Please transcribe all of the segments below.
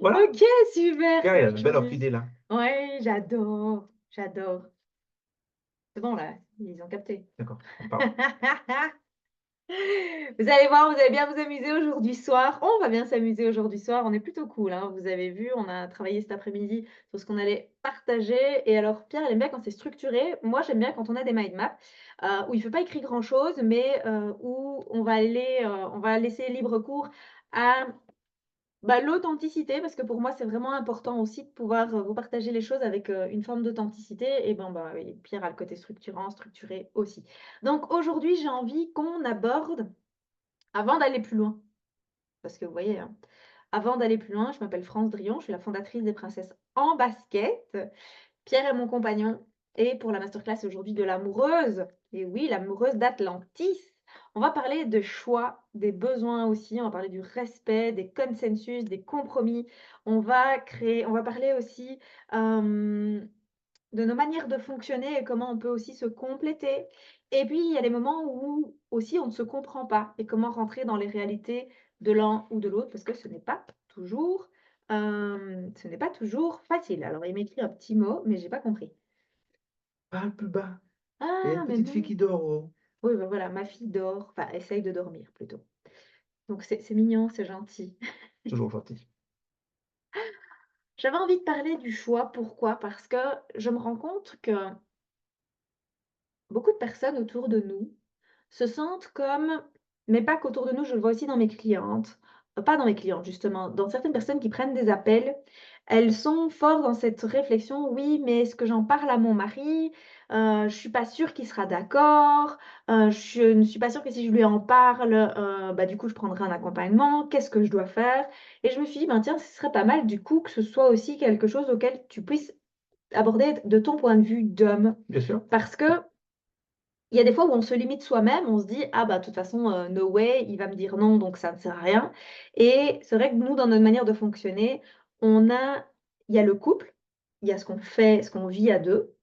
Voilà. Ok, super, Regarde, ça il y a va une belle changer. orchidée là. Ouais, j'adore, j'adore. C'est bon là, ils ont capté. D'accord, pardon. Vous allez voir, vous allez bien vous amuser aujourd'hui soir. On va bien s'amuser aujourd'hui soir. On est plutôt cool, hein. Vous avez vu, on a travaillé cet après-midi sur ce qu'on allait partager. Et alors, Pierre, elle aime bien quand c'est structuré. Moi, j'aime bien quand on a des mind maps où il ne fait pas écrit grand-chose, mais où on va laisser libre cours à l'authenticité, parce que pour moi, c'est vraiment important aussi de pouvoir vous partager les choses avec une forme d'authenticité. Et ben, bah, oui, Pierre a le côté structurant, structuré aussi. Donc aujourd'hui, j'ai envie qu'on aborde avant d'aller plus loin, parce que vous voyez, hein, avant d'aller plus loin, je m'appelle France Drion, je suis la fondatrice des Princesses en basket. Pierre est mon compagnon et pour la masterclass aujourd'hui de l'amoureuse, et oui, l'amoureuse d'Atlantis, on va parler de choix, des besoins aussi, on va parler du respect, des consensus, des compromis. On va parler aussi de nos manières de fonctionner et comment on peut aussi se compléter. Et puis, il y a des moments où aussi on ne se comprend pas et comment rentrer dans les réalités de l'un ou de l'autre parce que ce n'est pas toujours facile. Alors, il m'écrit un petit mot, mais j'ai pas compris. Parle plus bas. Il y a Ah, une mais petite fille non. qui dort. Oh. Oui, ben voilà, ma fille dort, enfin, essaye de dormir plutôt. Donc, c'est mignon, c'est gentil. Toujours gentil. J'avais envie de parler du choix. Pourquoi? Parce que je me rends compte que beaucoup de personnes autour de nous se sentent comme mais pas qu'autour de nous, je le vois aussi dans mes clientes, pas dans mes clientes justement, dans certaines personnes qui prennent des appels, elles sont fort dans cette réflexion: «Oui, mais est-ce que j'en parle à mon mari? Je suis pas sûre qu'il sera d'accord, je ne suis pas sûre que si je lui en parle, bah, du coup, je prendrai un accompagnement. Qu'est-ce que je dois faire?» Et je me suis dit: «Ben, tiens, ce serait pas mal du coup que ce soit aussi quelque chose auquel tu puisses aborder de ton point de vue d'homme». Bien sûr. Parce que il y a des fois où on se limite soi-même, on se dit: «Ah bah, de toute façon, no way, il va me dire non, donc ça ne sert à rien» et c'est vrai que nous, dans notre manière de fonctionner, on a il y a le couple, il y a ce qu'on fait, ce qu'on vit à 2,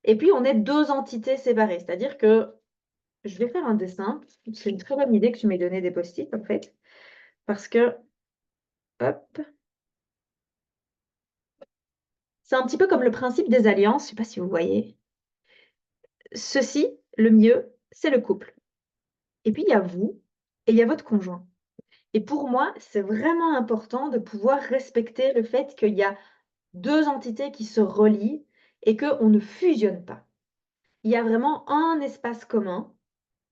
et puis on est 2 entités séparées. C'est-à-dire que je vais faire un dessin. C'est une très bonne idée que tu m'aies donné des post-it, en fait, parce que hop, c'est un petit peu comme le principe des alliances, je sais pas si vous voyez? Ceci, le mieux, c'est le couple et puis il y a vous et il y a votre conjoint. Et pour moi, c'est vraiment important de pouvoir respecter le fait qu'il y a 2 entités qui se relient et qu'on ne fusionne pas. Il y a vraiment un espace commun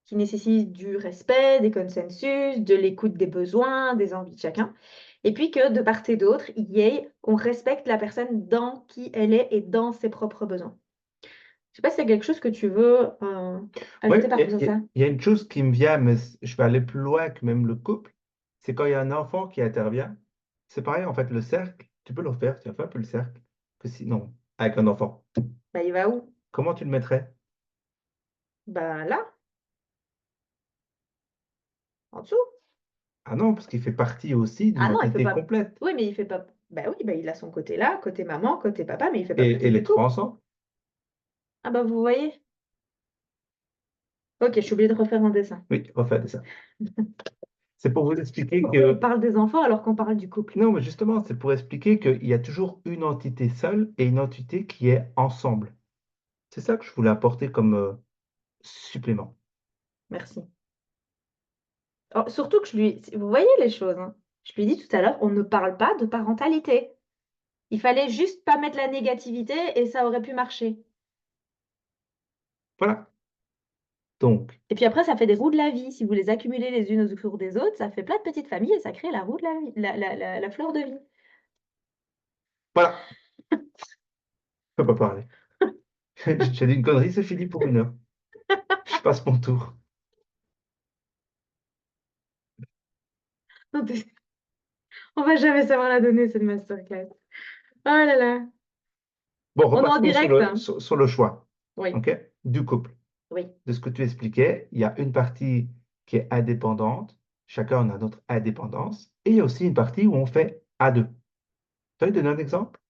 qui nécessite du respect, des consensus, de l'écoute des besoins, des envies de chacun et puis que de part et d'autre, il y ait on respecte la personne dans qui elle est et dans ses propres besoins. Je sais pas s'il y a quelque chose que tu veux, Oui, ajouter par rapport à ça? il y a une chose qui me vient, mais je vais aller plus loin que même le couple. C'est quand il y a un enfant qui intervient. C'est pareil, en fait, le cercle, tu peux le refaire, tu as fait un peu le cercle. Que sinon, avec un enfant. Bah, il va où? Comment tu le mettrais? Bah, là, en dessous. Ah non, parce qu'il fait partie aussi d'une Ah non, il fait entité pas complète. oui, mais il fait pas bah oui, bah, il a son côté là, côté maman, côté papa, mais il fait pas Et partie les du trois couple. ensemble. Ah bah, vous voyez? OK, je suis obligée de refaire un dessin. Oui, refaites ça. C'est pour vous expliquer Pourquoi on que parle des enfants alors qu'on parle du couple? non, mais justement, c'est pour expliquer qu'il y a toujours une entité seule et une entité qui est ensemble. C'est ça que je voulais apporter comme supplément. Merci. Oh, surtout que vous voyez les choses, hein? Je lui ai dit tout à l'heure, on ne parle pas de parentalité. Il fallait juste pas mettre la négativité et ça aurait pu marcher. Voilà. Donc, Et puis après, ça fait des roues de la vie. Si vous les accumulez les unes autour des autres, ça fait plein de petites familles et ça crée la roue de la vie, la fleur de vie. voilà, je peux pas parler. J'ai dit une connerie, c'est fini pour 1 heure. Je passe mon tour. On va jamais savoir la donner cette masterclass. Oh là là. Bon, On est en repartons sur direct, le, hein? sur, sur le choix, Oui, OK, du couple. oui. De ce que tu expliquais, il y a une partie qui est indépendante, chacun en a notre indépendance, et il y a aussi une partie où on fait à deux. Tu as donné un exemple?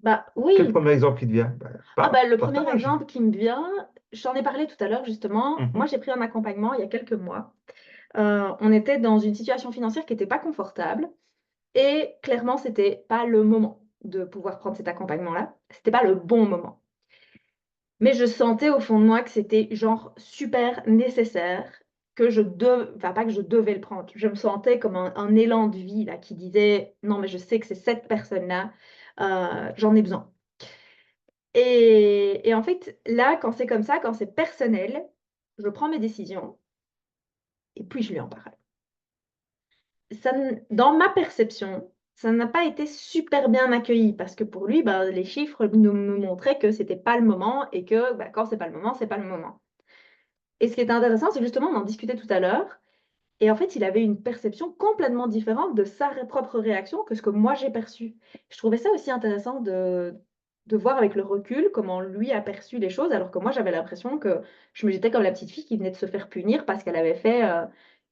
Bah Quel oui. premier exemple qui te vient? Ben, Ah bah le premier partage. exemple qui me vient, j'en ai parlé tout à l'heure justement. Moi, Mhm. j'ai pris un accompagnement il y a quelques mois. On était dans une situation financière qui était pas confortable. Et clairement, c'était pas le moment de pouvoir prendre cet accompagnement-là. C'était pas le bon moment. Mais je sentais au fond de moi que c'était genre super nécessaire, que enfin pas que je devais le prendre. Je me sentais comme un élan de vie là qui disait non mais je sais que c'est cette personne-là, j'en ai besoin. Et en fait là quand c'est comme ça, quand c'est personnel, je prends mes décisions et puis je lui en parle. Dans ma perception, ça n'a pas été super bien accueilli parce que pour lui, bah, les chiffres nous montraient que c'était pas le moment et que bah, quand c'est pas le moment, c'est pas le moment. Et ce qui est intéressant, c'est justement, on en discutait tout à l'heure, et en fait, il avait une perception complètement différente de sa propre réaction que ce que moi j'ai perçu. Je trouvais ça aussi intéressant de voir avec le recul comment lui a perçu les choses, alors que moi j'avais l'impression que je me j'étais comme la petite fille qui venait de se faire punir parce qu'elle avait fait,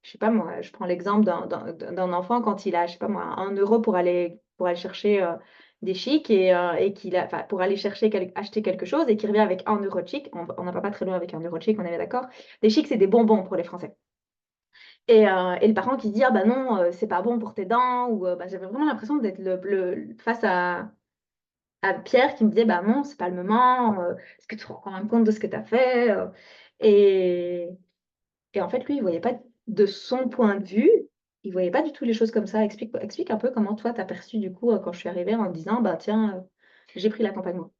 je sais pas moi, je prends l'exemple d'un enfant quand il a, je sais pas moi, 1 € pour aller chercher des chics et qu'il a, enfin, pour aller chercher, acheter quelque chose et qui revient avec 1 € de chic. On n'a pas très loin avec 1 € de chic, on est d'accord. Les chics, c'est des bonbons pour les Français. Et le parent qui se dit: «Ah bah non, c'est pas bon pour tes dents» ou bah, j'avais vraiment l'impression d'être face à Pierre qui me disait: «Bah non, c'est pas le moment, est-ce que tu te rends quand même compte de ce que tu as fait?» et en fait, lui, il voyait pas de son point de vue, il voyait pas du tout les choses comme ça. Explique un peu comment toi, tu as perçu du coup, quand je suis arrivée en te disant: «Bah tiens, j'ai pris l'accompagnement».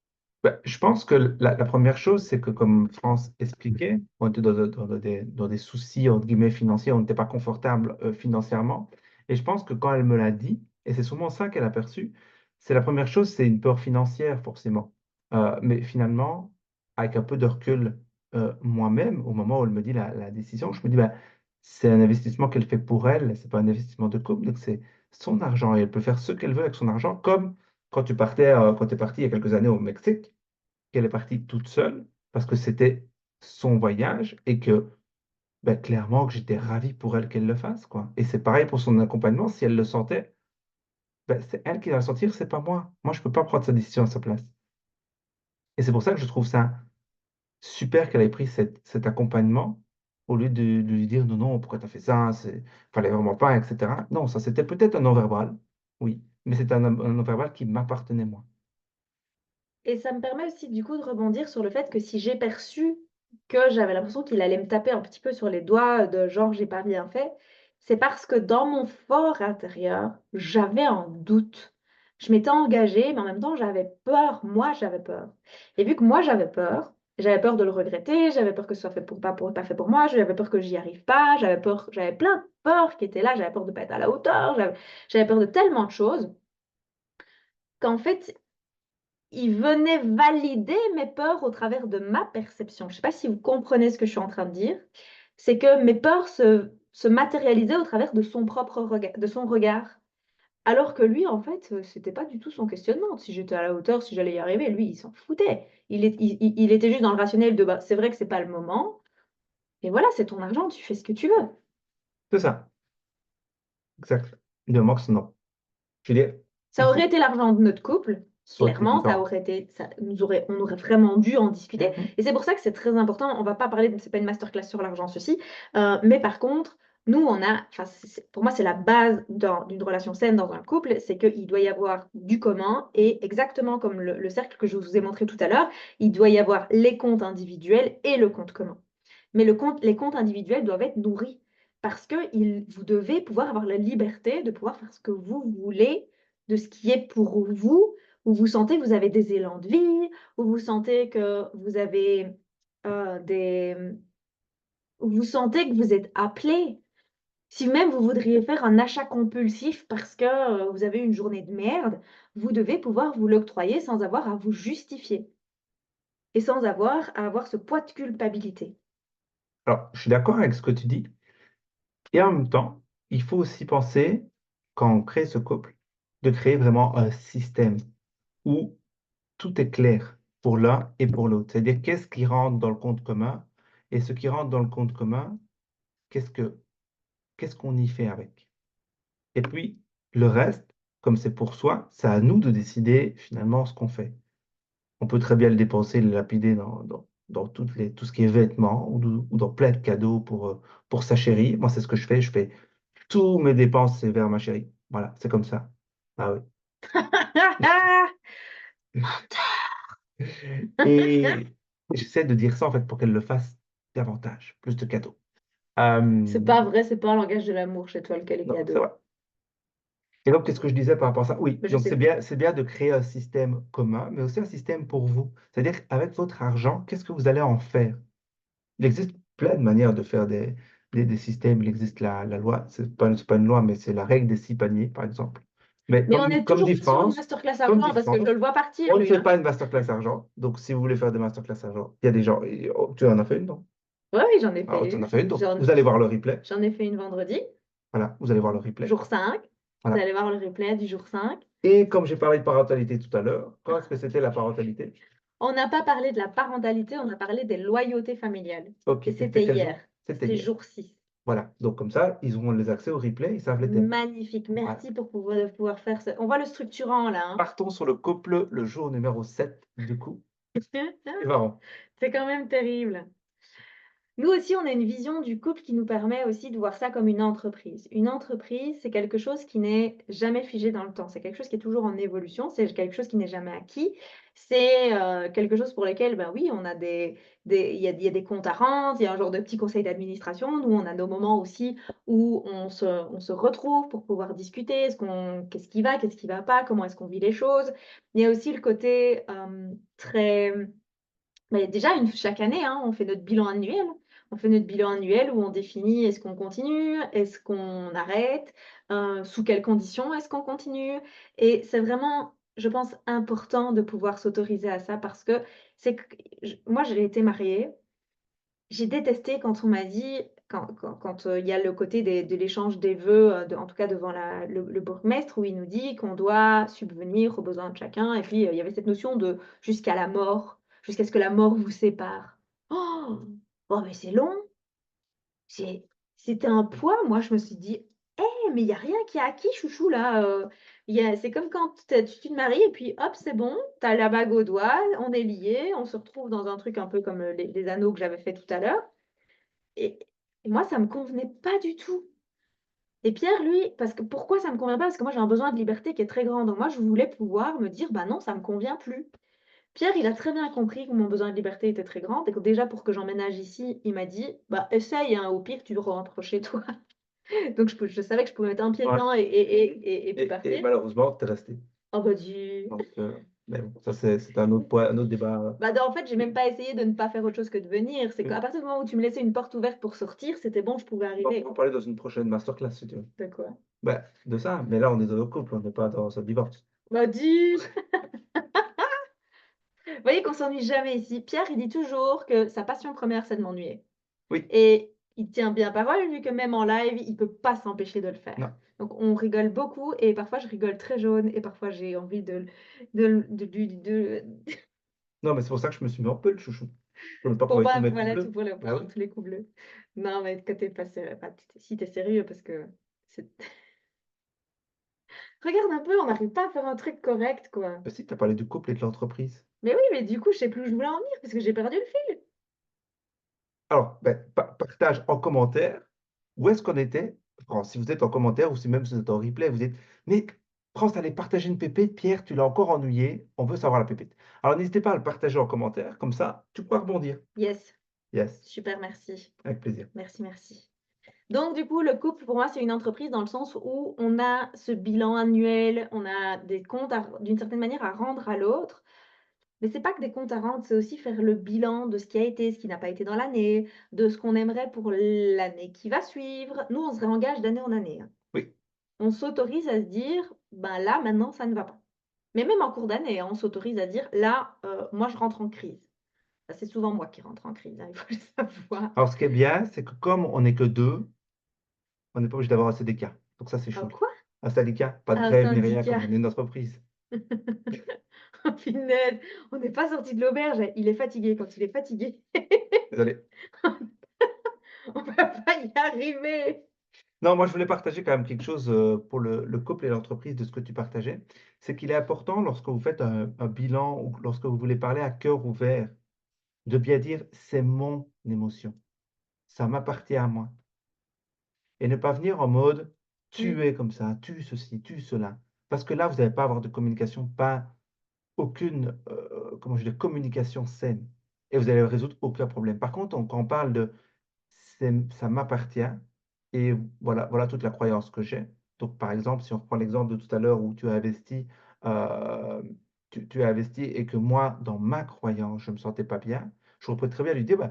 Bah, je pense que la première chose, c'est que comme France expliquait, on était dans des soucis, entre guillemets, financiers, on n'était pas confortable financièrement. Et je pense que quand elle me l'a dit, et c'est souvent ça qu'elle a perçu, c'est la première chose, c'est une peur financière, forcément. Mais finalement, avec un peu de recul, moi-même, au moment où elle me dit la décision, je me dis, bah, c'est un investissement qu'elle fait pour elle, c'est pas un investissement de couple, donc c'est son argent et elle peut faire ce qu'elle veut avec son argent, comme quand tu es parti il y a quelques années au Mexique, qu'elle est partie toute seule parce que c'était son voyage et que ben, clairement que j'étais ravi pour elle qu'elle le fasse, quoi. Et c'est pareil pour son accompagnement, si elle le sentait, ben, c'est elle qui va le sentir, c'est pas moi. Moi, je peux pas prendre sa décision à sa place. Et c'est pour ça que je trouve ça super qu'elle ait pris cet accompagnement au lieu de lui dire non, non, pourquoi tu as fait ça, fallait vraiment pas, etc. Non, ça c'était peut-être un non-verbal, oui, mais c'est un non-verbal qui m'appartenait moi. Et ça me permet aussi du coup de rebondir sur le fait que si j'ai perçu que j'avais l'impression qu'il allait me taper un petit peu sur les doigts de genre j'ai pas bien fait, c'est parce que dans mon fort intérieur, j'avais un doute. Je m'étais engagée, mais en même temps j'avais peur. Moi, j'avais peur. Et vu que moi j'avais peur de le regretter, j'avais peur que ce soit fait pas fait pour moi, j'avais peur que j'y arrive pas, j'avais plein de peurs qui étaient là, j'avais peur de pas être à la hauteur, j'avais peur de tellement de choses qu'en fait il venait valider mes peurs au travers de ma perception. Je ne sais pas si vous comprenez ce que je suis en train de dire. C'est que mes peurs se matérialisaient au travers de son propre de son regard. Alors que lui, en fait, c'était pas du tout son questionnement. Si j'étais à la hauteur, si j'allais y arriver, lui, il s'en foutait. Il était juste dans le rationnel de bah, c'est vrai que c'est pas le moment. Et voilà, c'est ton argent, tu fais ce que tu veux. C'est ça, exact. De Mox, non. Je veux dire, il Ça aurait faut, été l'argent de notre couple, ça aurait été clairement, différent. on aurait vraiment dû en discuter. Mhm. Et c'est pour ça que c'est très important. On va pas parler, c'est pas une masterclass sur l'argent, ceci. Mais par contre, nous, enfin, pour moi, c'est la base d'une relation saine dans un couple, c'est qu'il doit y avoir du commun et exactement comme le cercle que je vous ai montré tout à l'heure, il doit y avoir les comptes individuels et le compte commun. Mais les comptes individuels doivent être nourris parce que vous devez pouvoir avoir la liberté de pouvoir faire ce que vous voulez de ce qui est pour vous, où vous sentez que vous avez des élans de vie, où vous sentez que vous avez des... où vous sentez que vous êtes appelé. Si même vous voudriez faire un achat compulsif parce que vous avez une journée de merde, vous devez pouvoir vous l'octroyer sans avoir à vous justifier et sans avoir à avoir ce poids de culpabilité. Alors, je suis d'accord avec ce que tu dis. Et en même temps, il faut aussi penser, quand on crée ce couple, de créer vraiment un système où tout est clair pour l'un et pour l'autre. C'est-à-dire qu'est-ce qui rentre dans le compte commun et ce qui rentre dans le compte commun, qu'est-ce que, qu'est-ce qu'on y fait avec. Et puis, le reste, comme c'est pour soi, c'est à nous de décider finalement ce qu'on fait. On peut très bien le dépenser, le lapider dans tout ce qui est vêtements ou dans plein de cadeaux pour sa chérie. Moi, c'est ce que je fais. Je fais tous mes dépenses, c'est vers ma chérie. Voilà, c'est comme ça. Ah oui. Et j'essaie de dire ça, en fait, pour qu'elle le fasse davantage, plus de cadeaux. C'est Euh, pas vrai, c'est pas un langage de l'amour chez toi, le non, c'est cadeau. vrai. Et donc, qu'est-ce que je disais par rapport à ça? Oui, Mais je donc sais plus. c'est bien de créer un système commun, mais aussi un système pour vous. C'est-à-dire, avec votre argent, qu'est-ce que vous allez en faire? Il existe plein de manières de faire des systèmes. Il existe la loi, c'est pas une loi, mais c'est la règle des 6 paniers, par exemple. Mais Mais on est comme toujours dit pas sur une France, masterclass comme argent dit parce que je France, le vois partir, on ne lui, fait hein. pas une masterclass argent. Donc, si vous voulez faire des masterclass argent, il y a des gens. Oh, tu en as fait une, non? Ouais, oui, j'en ai Alors, fait tu en une. as fait une, donc J'en vous allez voir le replay. j'en ai fait une vendredi, Voilà, vous allez voir le replay. jour 5. Vous Voilà. allez voir le replay du jour 5. Et comme j'ai parlé de parentalité tout à l'heure, quand est-ce que c'était la parentalité? On n'a pas parlé de la parentalité, on a parlé des loyautés familiales. Ok, Et et c'était c'était quel hier. jour? C'était C'était hier. jour 6. Voilà, donc comme ça, ils auront les accès au replay, ils savent les thèmes. Magnifique. Voilà. Merci pour pouvoir faire ça. On voit le structurant là, hein. Partons sur le couple, le jour numéro 7 du coup. C'est marrant. C'est quand même terrible. Nous aussi, on a une vision du couple qui nous permet aussi de voir ça comme une entreprise. Une entreprise, c'est quelque chose qui n'est jamais figé dans le temps. C'est quelque chose qui est toujours en évolution. C'est quelque chose qui n'est jamais acquis. C'est quelque chose pour lequel, ben oui, on a il y a des comptes à rendre, il y a un genre de petit conseil d'administration. Nous, on a nos moments aussi où on se retrouve pour pouvoir discuter. Qu'est-ce qui va, qu'est-ce qui va pas, comment est-ce qu'on vit les choses. Il y a aussi le côté très mais déjà, chaque année, hein, on fait notre bilan annuel. On fait notre bilan annuel où on définit est-ce qu'on continue, est-ce qu'on arrête, sous quelles conditions est-ce qu'on continue. Et c'est vraiment, je pense, important de pouvoir s'autoriser à ça parce que c'est que moi, j'ai été mariée. J'ai détesté quand on m'a dit, quand il y a le côté de l'échange des vœux, en tout cas devant le bourgmestre, où il nous dit qu'on doit subvenir aux besoins de chacun. Et puis, il y avait cette notion de jusqu'à la mort, jusqu'à ce que la mort vous sépare. Oh, oh mais c'est long. C'est C'était un poids. Moi, je me suis dit: «Eh, mais il y a rien qui est acquis chouchou là, c'est comme quand tu te maries et puis hop, c'est bon, tu as la bague au doigt, on est liés, on se retrouve dans un truc un peu comme, les anneaux que j'avais fait tout à l'heure». Et et moi, ça me convenait pas du tout. Et Pierre, lui, parce que pourquoi ça me convient pas? Parce que moi, j'ai un besoin de liberté qui est très grand. Donc moi, je voulais pouvoir me dire: «Bah non, ça me convient plus». Pierre, il a très bien compris que mon besoin de liberté était très grand et que déjà pour que j'emménage ici, il m'a dit: «Bah essaye, hein, au pire tu rentres chez toi». Donc je savais que je pouvais mettre un pied Ouais. dedans et puis Et partir. malheureusement, tu es resté. Oh bah du Donc, mais bon, ça, c'est un autre point, un autre débat. bah non, en fait, j'ai même pas essayé de ne pas faire autre chose que de venir. C'est Oui. qu'à partir du moment où tu me laissais une porte ouverte pour sortir, c'était bon, je pouvais On arriver. va en parler dans une prochaine masterclass, si tu veux. De quoi? Ben, de ça, mais là, on est dans le couple, on n'est pas dans un divorce. Bah dis! Vous voyez qu'on s'ennuie jamais ici. Pierre, il dit toujours que sa passion première, c'est de m'ennuyer. Oui, Et il tient bien parole, vu que même en live, il peut pas s'empêcher de le faire. non. Donc on rigole beaucoup et parfois je rigole très jaune et parfois j'ai envie de Non, mais c'est pour ça que je me suis mis un peu le chouchou. Pour ne pas pour prouver tous pas mes coups voilà, bleus. tout pour Ben oui. avoir tous les coups bleus. Non, mais quand tu pas sérieux, enfin, si tu sérieux parce que c'est regarde un peu, on n'arrive pas à faire un truc correct, quoi. Ben si, tu as parlé du couple et de l'entreprise. Mais oui, mais du coup, je sais plus où je voulais en venir parce que j'ai perdu le fil. Alors, ben, partage en commentaire où est-ce qu'on était. Enfin, si vous êtes en commentaire ou si même vous êtes en replay, vous dites, mais France, allez partager une pépite. Pierre, tu l'as encore ennuyé. On veut savoir la pépite. Alors, n'hésitez pas à le partager en commentaire. Comme ça, tu pourras rebondir. Yes, Yes, super, merci. avec plaisir. Merci, merci. Donc du coup, le couple, pour moi, c'est une entreprise dans le sens où on a ce bilan annuel, on a des comptes d'une certaine manière à rendre à l'autre. Mais c'est pas que des comptes à rendre, c'est aussi faire le bilan de ce qui a été, ce qui n'a pas été dans l'année, de ce qu'on aimerait pour l'année qui va suivre. Nous, on se réengage d'année en année, hein. Oui. On s'autorise à se dire, ben là, maintenant, ça ne va pas. Mais même en cours d'année, hein, on s'autorise à dire, là, moi, je rentre en crise. Bah, c'est souvent moi qui rentre en crise, hein, il faut le savoir. Alors, ce qui est bien, c'est que comme on n'est que deux, on n'est pas obligé d'avoir un syndicat. Donc, ça, c'est Ah, chouette. quoi? Un syndicat, pas de Un grève ni rien, syndicat. comme on est une entreprise. Oh punaise, on n'est pas sorti de l'auberge, il est fatigué. Quand il est fatigué, Désolé. on va pas y arriver. Non, moi, je voulais partager quand même quelque chose pour le couple et l'entreprise de ce que tu partageais. C'est qu'il est important, lorsque vous faites un bilan ou lorsque vous voulez parler à cœur ouvert, de bien dire, c'est mon émotion. Ça m'appartient à moi. Et ne pas venir en mode, Mmh. tu es comme ça, tu ceci, tu cela. Parce que là, vous n'allez pas avoir de communication, pas aucune, comment je dis, communication saine et vous allez résoudre aucun problème. Par contre, quand on parle de c'est ça m'appartient et voilà toute la croyance que j'ai. Donc par exemple, si on reprend l'exemple de tout à l'heure où tu as investi, tu as investi et que moi, dans ma croyance, je ne me sentais pas bien, je pourrais très bien lui dire: «Bah,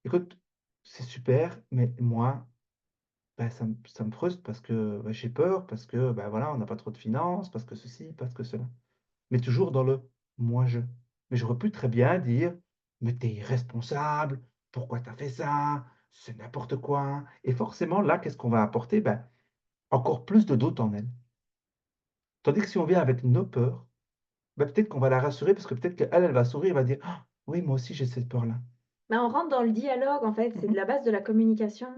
écoute, c'est super, mais moi, bah, ça me frustre parce que, bah, j'ai peur, parce que, bah, voilà, on n'a pas trop de finances, parce que ceci, parce que cela». Mais toujours dans le moi-je. Mais j'aurais pu très bien dire: «Mais tu es irresponsable, pourquoi tu as fait ça? C'est n'importe quoi» et forcément là, qu'est-ce qu'on va apporter? Ben, encore plus de doute en elle. Tandis que si on vient avec nos peurs, ben, peut-être qu'on va la rassurer parce que peut-être qu'elle, elle va sourire, elle va dire: «Ah, oui, moi aussi j'ai cette peur-là». Bah, on rentre dans le dialogue, en fait, c'est Mmh. de la base de la communication.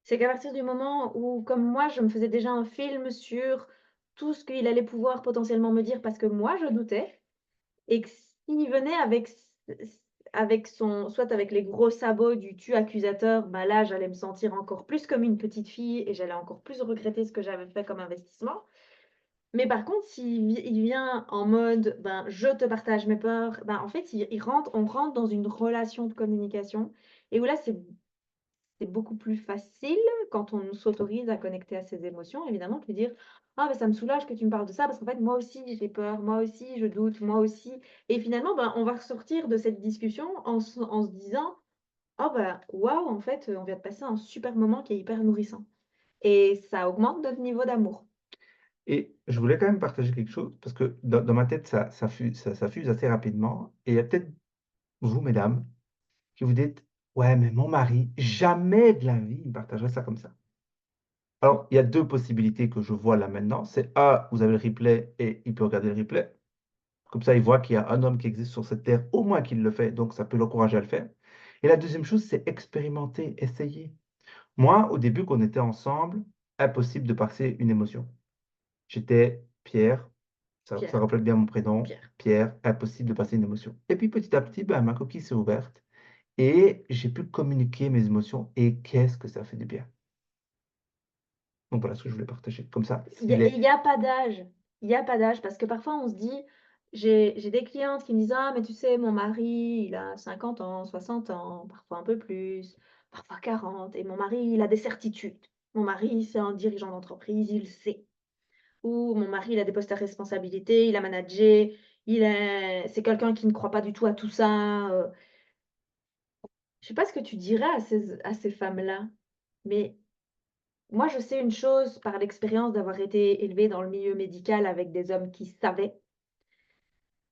C'est qu'à partir du moment où, comme moi, je me faisais déjà un film sur tout ce qu'il allait pouvoir potentiellement me dire parce que moi, je doutais et que s'il venait avec son soit avec les gros sabots du tu accusateur, bah, là, j'allais me sentir encore plus comme une petite fille et j'allais encore plus regretter ce que j'avais fait comme investissement. Mais par contre, il vient en mode, ben, je te partage mes peurs, ben, en fait, on rentre dans une relation de communication et où là, c'est beaucoup plus facile quand on s'autorise à connecter à ses émotions, évidemment, de lui dire: «Ah, ben ça me soulage que tu me parles de ça parce qu'en fait, moi aussi, j'ai peur, moi aussi, je doute, moi aussi» et finalement, ben, on va ressortir de cette discussion en se disant: «Oh, bah, waouh, en fait, on vient de passer un super moment qui est hyper nourrissant» et ça augmente notre niveau d'amour. Et je voulais quand même partager quelque chose parce que dans ma tête, ça fuse assez rapidement et il y a peut-être vous, mesdames, qui vous dites: «Ouais, mais mon mari, jamais de la vie, il me partagerait ça comme ça». Alors, il y a 2 possibilités que je vois là maintenant. C'est A, vous avez le replay et il peut regarder le replay. Comme ça, il voit qu'il y a un homme qui existe sur cette terre, au moins qui le fait, donc ça peut l'encourager à le faire. Et la deuxième chose, c'est expérimenter, essayer. Moi, au début, quand on était ensemble, impossible de passer une émotion. J'étais Pierre, ça Pierre, reflète bien mon prénom, Pierre. Pierre, impossible de passer une émotion. Et puis petit à petit, ben, ma coquille s'est ouverte et j'ai pu communiquer mes émotions et qu'est-ce que ça fait du bien. Donc voilà ce que je voulais partager. Comme ça, Il y s'il a est il y a pas d'âge. Il y a pas d'âge parce que parfois on se dit j'ai des clientes qui me disent: «Ah mais tu sais mon mari il a 50 ans, 60 ans, parfois un peu plus, parfois 40 et mon mari il a des certitudes. Mon mari c'est un dirigeant d'entreprise, il sait. Ou mon mari il a des postes à responsabilité, il a managé, c'est quelqu'un qui ne croit pas du tout à tout ça», je sais pas ce que tu dirais à ces femmes-là, mais moi, je sais une chose par l'expérience d'avoir été élevée dans le milieu médical avec des hommes qui savaient,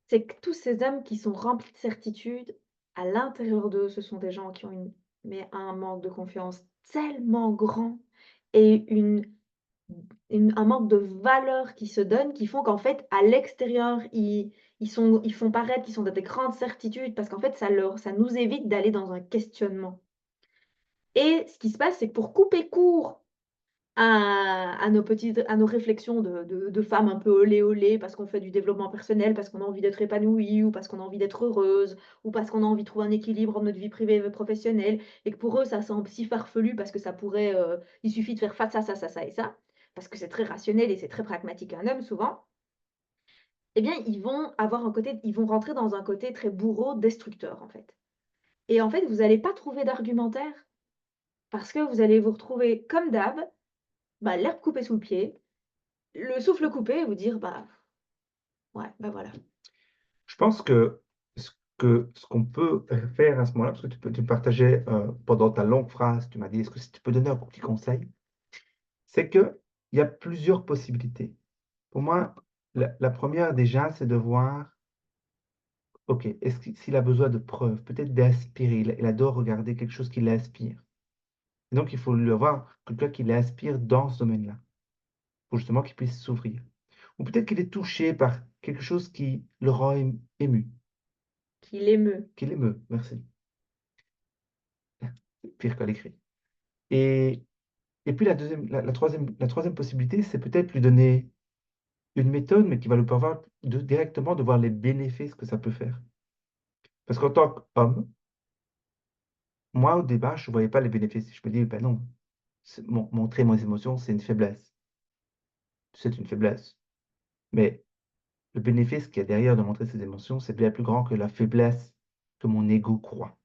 c'est que tous ces hommes qui sont remplis de certitudes, à l'intérieur d'eux, ce sont des gens qui ont un manque de confiance tellement grand et un manque de valeur qui se donne, qui font qu'en fait, à l'extérieur, ils font paraître qu'ils sont dans des grandes certitudes parce qu'en fait, ça nous évite d'aller dans un questionnement. Et ce qui se passe, c'est que pour couper court à nos réflexions de femmes un peu olé olé parce qu'on fait du développement personnel, parce qu'on a envie d'être épanouie ou parce qu'on a envie d'être heureuse ou parce qu'on a envie de trouver un équilibre entre notre vie privée et vie professionnelle et que pour eux, ça semble si farfelu parce que ça pourrait, il suffit de faire ça et ça, parce que c'est très rationnel et c'est très pragmatique un homme souvent. Eh bien, ils vont rentrer dans un côté très bourreau, destructeur, en fait. Et en fait, vous allez pas trouver d'argumentaire parce que vous allez vous retrouver comme d'hab, bah, l'herbe coupée sous le pied. Le souffle coupé et vous dire: «Bah, ouais, bah, voilà». je pense que ce qu'on peut, faire à ce moment-là, parce que tu me partageais, pendant ta longue phrase, tu m'as dit: «Est-ce que si tu peux donner un petit conseil?» C'est qu'il y a plusieurs possibilités. Pour moi, la 1re déjà, c'est de voir, OK, est-ce que s'il a besoin de preuves, peut-être d'inspirer, il adore regarder quelque chose qui l'inspire. Et donc il faut lui avoir quelqu'un qui l'inspire dans ce domaine-là, pour justement qu'il puisse s'ouvrir. Ou peut-être qu'il est touché par quelque chose qui le rend ému, Qui l'émeut. qui l'émeut, merci. Pire qu'à l'écrit. Et et puis la troisième possibilité, c'est peut-être lui donner une méthode, mais qui va lui permettre directement de voir les bénéfices que ça peut faire. Parce qu'en tant qu'homme, moi, au départ, je ne voyais pas les bénéfices. Je me dis: «Ben non». Montrer mes émotions, c'est une faiblesse. C'est une faiblesse. Mais le bénéfice qu'il y a derrière de montrer ses émotions, c'est bien plus grand que la faiblesse que mon ego croit.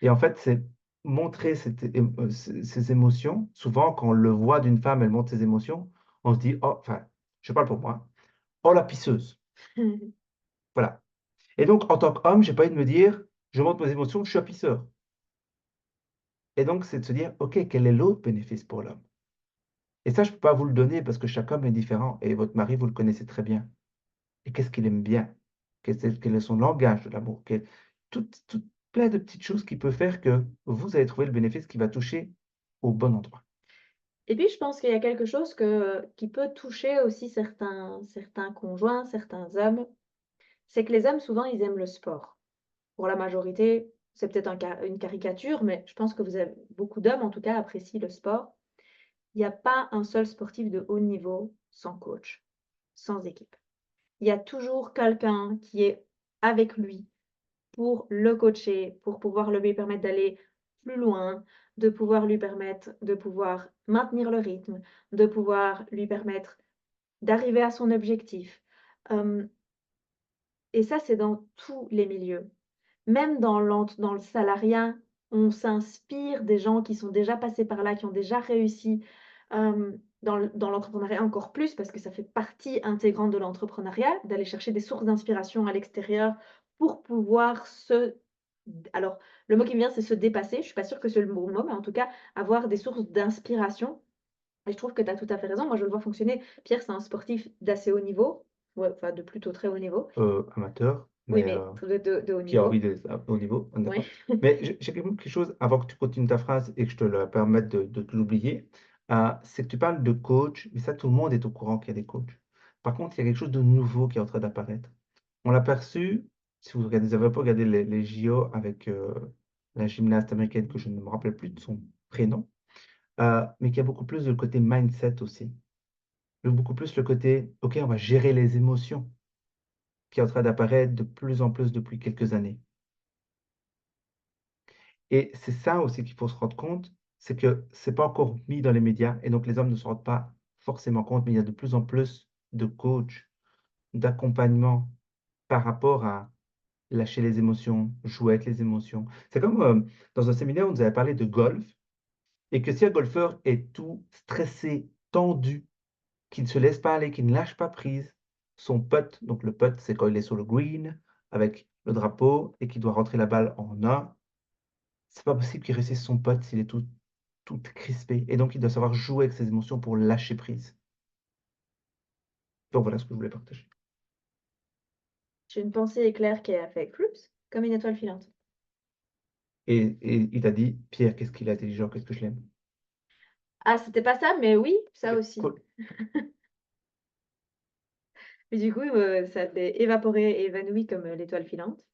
Et en fait, c'est montrer ces émotions. Souvent, quand on le voit d'une femme, elle montre ses émotions, on se dit, oh, enfin, je parle pour moi, oh, la pisseuse. Voilà. Et donc, en tant qu'homme, j'ai pas envie de me dire, je montre mes émotions, je suis un pisseur. Et donc, c'est de se dire, OK, quel est l'autre bénéfice pour l'homme? Et ça, je ne peux pas vous le donner parce que chaque homme est différent. Et votre mari, vous le connaissez très bien. Et qu'est-ce qu'il aime bien? Quel est son langage de l'amour? Plein de petites choses qui peuvent faire que vous allez trouver le bénéfice qui va toucher au bon endroit. Et puis je pense qu'il y a quelque chose qui peut toucher aussi certains conjoints, certains hommes, c'est que les hommes souvent ils aiment le sport. Pour la majorité, c'est peut-être une caricature, mais je pense que vous avez beaucoup d'hommes en tout cas apprécient le sport. Il n'y a pas un seul sportif de haut niveau sans coach, sans équipe. Il y a toujours quelqu'un qui est avec lui pour le coacher, pour pouvoir lui permettre d'aller plus loin, de pouvoir lui permettre de pouvoir maintenir le rythme, de pouvoir lui permettre d'arriver à son objectif. Hem Et ça, c'est dans tous les milieux. Même dans le salariat, on s'inspire des gens qui sont déjà passés par là, qui ont déjà réussi. Dans l'entrepreneuriat encore plus, parce que ça fait partie intégrante de l'entrepreneuriat, d'aller chercher des sources d'inspiration à l'extérieur pour pouvoir alors le mot qui me vient, c'est se dépasser. Je suis pas sûre que c'est le bon mot, mais en tout cas, avoir des sources d'inspiration et je trouve que tu as tout à fait raison. Moi, je le vois fonctionner. Pierre, c'est un sportif d'assez haut niveau, ouais, enfin de plutôt très haut niveau. Amateur, Oui, mais mais de haut qui a envie niveau. d'être au niveau, on est Oui. d'accord. Mais j'ai quand même quelque chose, avant que tu continues ta phrase et que je te le permette de te l'oublier, c'est que tu parles de coach, mais ça, tout le monde est au courant qu'il y a des coachs. Par contre, il y a quelque chose de nouveau qui est en train d'apparaître. On l'a perçu, si vous avez pas regardé les JO avec la gymnaste américaine que je ne me rappelle plus de son prénom, mais qui a beaucoup plus le côté mindset aussi. Beaucoup plus le côté, OK, on va gérer les émotions, qui est en train d'apparaître de plus en plus depuis quelques années. Et c'est ça aussi qu'il faut se rendre compte, c'est que c'est pas encore mis dans les médias et donc les hommes ne se rendent pas forcément compte, mais il y a de plus en plus de coachs, d'accompagnement par rapport à lâcher les émotions, jouer avec les émotions. C'est comme dans un séminaire, on nous avait parlé de golf et que si un golfeur est tout stressé, tendu, qui ne se laisse pas aller, qui ne lâche pas prise, son putt, donc le putt, c'est quand il est sur le green avec le drapeau et qu'il doit rentrer la balle en un, c'est pas possible qu'il réussisse son putt s'il est tout crispé. Et donc, il doit savoir jouer avec ses émotions pour lâcher prise. Donc, voilà ce que je voulais partager. J'ai une pensée éclair qui a fait «Cloups» comme une étoile filante. Et il t'a dit, Pierre, qu'est-ce qu'il est intelligent, qu'est-ce que je l'aime. Ah, c'était pas ça, mais oui, ça Ok, aussi. cool. Mais du coup, ça s'est évaporé et évanoui comme, l'étoile filante.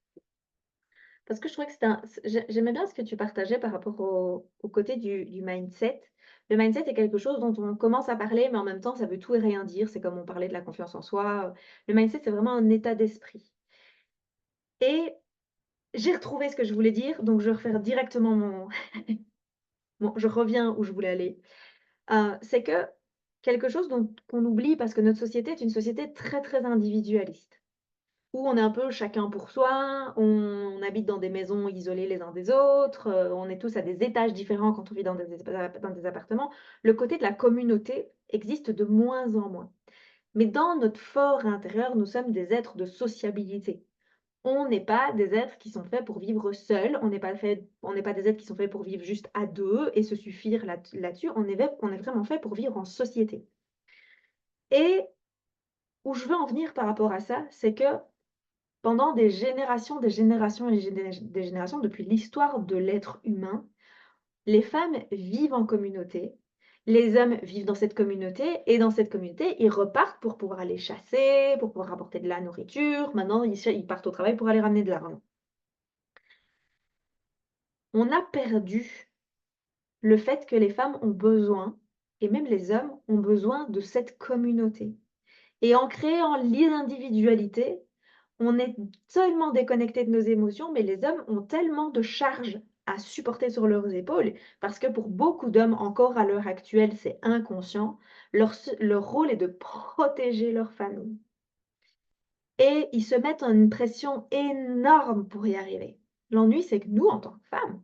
Parce que je trouvais que j'aimais bien ce que tu partageais par rapport au côté du mindset. Le mindset est quelque chose dont on commence à parler, mais en même temps, ça veut tout et rien dire. C'est comme on parlait de la confiance en soi. Le mindset, c'est vraiment un état d'esprit. Et j'ai retrouvé ce que je voulais dire, donc je vais refaire directement je reviens où je voulais aller. C'est que quelque chose qu'on oublie parce que notre société est une société très, très individualiste, où on est un peu chacun pour soi, on habite dans des maisons isolées les uns des autres, on est tous à des étages différents quand on vit dans des appartements. Le côté de la communauté existe de moins en moins. Mais dans notre fort intérieur, nous sommes des êtres de sociabilité. On n'est pas des êtres qui sont faits pour vivre seuls, on n'est pas des êtres qui sont faits pour vivre juste à 2 et se suffire là-dessus, on est vraiment fait pour vivre en société. Et où je veux en venir par rapport à ça, c'est que pendant des générations et des générations, depuis l'histoire de l'être humain, les femmes vivent en communauté, les hommes vivent dans cette communauté et dans cette communauté, ils repartent pour pouvoir aller chasser, pour pouvoir apporter de la nourriture. Maintenant, ils partent au travail pour aller ramener de l'argent. On a perdu le fait que les femmes ont besoin, et même les hommes ont besoin de cette communauté. Et en créant l'individualité, on est tellement déconnecté de nos émotions, mais les hommes ont tellement de charges à supporter sur leurs épaules, parce que pour beaucoup d'hommes, encore à l'heure actuelle, c'est inconscient, leur rôle est de protéger leur famille et ils se mettent en une pression énorme pour y arriver. L'ennui, c'est que nous, en tant que femmes,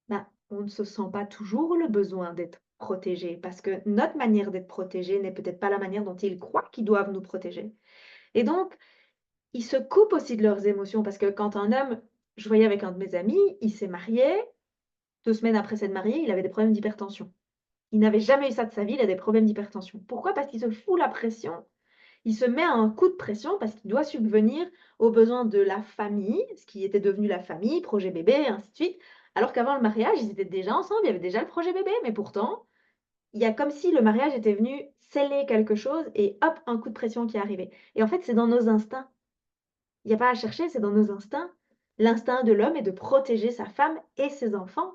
ben, on ne se sent pas toujours le besoin d'être protégés parce que notre manière d'être protégés n'est peut-être pas la manière dont ils croient qu'ils doivent nous protéger. Et donc, ils se coupent aussi de leurs émotions parce que quand un homme, je voyais avec un de mes amis, il s'est marié, 2 semaines après s'être marié, il avait des problèmes d'hypertension. Il n'avait jamais eu ça de sa vie, il a des problèmes d'hypertension. Pourquoi? Parce qu'il se fout la pression. Il se met un coup de pression parce qu'il doit subvenir aux besoins de la famille, ce qui était devenu la famille, projet bébé, et ainsi de suite. Alors qu'avant le mariage, ils étaient déjà ensemble, il y avait déjà le projet bébé, mais pourtant, il y a comme si le mariage était venu sceller quelque chose et hop, un coup de pression qui est arrivé. Et en fait, c'est dans nos instincts. Il n'y a pas à chercher, c'est dans nos instincts. L'instinct de l'homme est de protéger sa femme et ses enfants.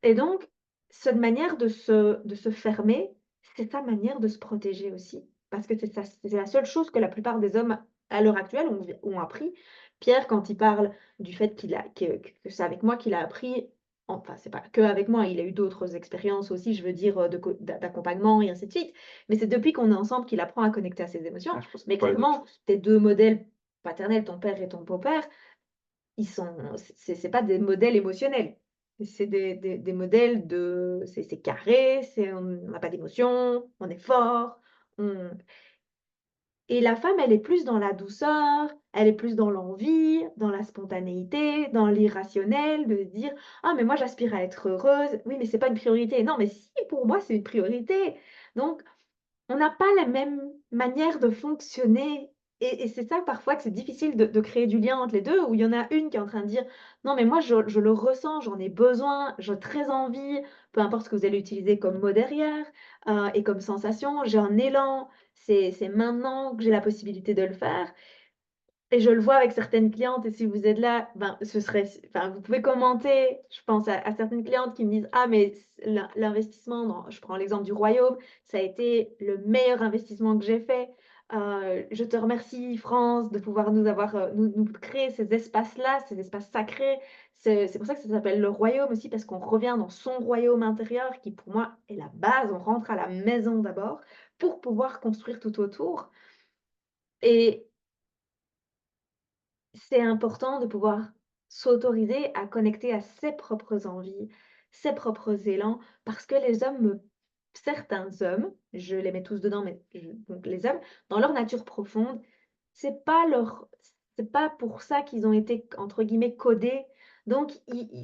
Et donc, cette manière de se fermer, c'est sa manière de se protéger aussi. Parce que c'est la seule chose que la plupart des hommes, à l'heure actuelle, ont appris. Pierre, quand il parle du fait que c'est avec moi qu'il a appris, enfin, c'est pas que avec moi, il a eu d'autres expériences aussi, je veux dire, d'accompagnement et ainsi de suite. Mais c'est depuis qu'on est ensemble qu'il apprend à connecter à ses émotions. Ah, je pense que Mais pas les autres clairement, choses. tes deux modèles paternels, ton père et ton beau-père, ils sont c'est pas des modèles émotionnels. C'est des modèles de c'est carré, on n'a pas d'émotion, on est fort, on et la femme, elle est plus dans la douceur, elle est plus dans l'envie, dans la spontanéité, dans l'irrationnel, de se dire: «Ah mais moi j'aspire à être heureuse». Oui, mais c'est pas une priorité. Non, mais si, pour moi, c'est une priorité. Donc on n'a pas la même manière de fonctionner et c'est ça parfois que c'est difficile de créer du lien entre les 2 où il y en a une qui est en train de dire: «Non mais moi je le ressens, j'en ai besoin, j'ai très envie», peu importe ce que vous allez utiliser comme mot derrière, et comme sensation, j'ai un élan, c'est maintenant que j'ai la possibilité de le faire et je le vois avec certaines clientes et si vous êtes là, ben, ce serait enfin, vous pouvez commenter. Je pense à certaines clientes qui me disent: «Ah mais l'investissement dans» je prends l'exemple du royaume, «ça a été le meilleur investissement que j'ai fait. Je te remercie France de pouvoir nous avoir, nous créer ces espaces-là, ces espaces sacrés». C'est pour ça que ça s'appelle le royaume aussi parce qu'on revient dans son royaume intérieur qui pour moi est la base. On rentre à la maison d'abord pour pouvoir construire tout autour et c'est important de pouvoir s'autoriser à connecter à ses propres envies, ses propres élans, parce que certains hommes, je les mets tous dedans, mais donc les hommes, dans leur nature profonde, c'est pas leur, c'est pas pour ça qu'ils ont été entre guillemets codés. Donc,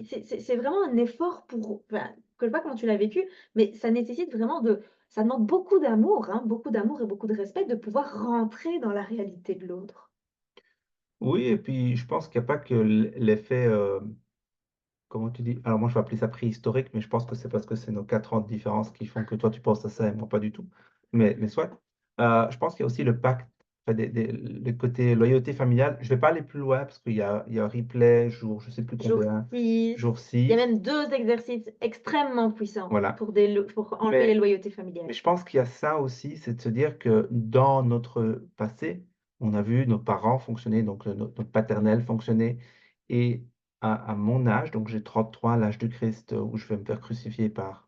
c'est vraiment un effort pour, enfin, que je sais pas comment tu l'as vécu, mais ça nécessite vraiment ça demande beaucoup d'amour, hein, beaucoup d'amour et beaucoup de respect de pouvoir rentrer dans la réalité de l'autre. Oui, et puis je pense qu'il n'y a pas que l'effet, comment tu dis? Alors moi, je vais appeler ça préhistorique, mais je pense que c'est parce que c'est nos 4 ans de différence qui font que toi, tu penses à ça et moi, pas du tout. Mais soit. Je pense qu'il y a aussi le pacte, enfin, le côté loyauté familiale. Je vais pas aller plus loin parce qu'il y a un replay, jour, je sais plus Jour combien, 6, jour il y a 6, même 2 exercices extrêmement puissants voilà. pour enlever les Mais, loyautés mais familiales. je pense qu'il y a ça aussi, c'est de se dire que dans notre passé, on a vu nos parents fonctionner, donc notre paternel fonctionner. Et à mon âge, donc j'ai 33, à l'âge du Christ, où je vais me faire crucifier par.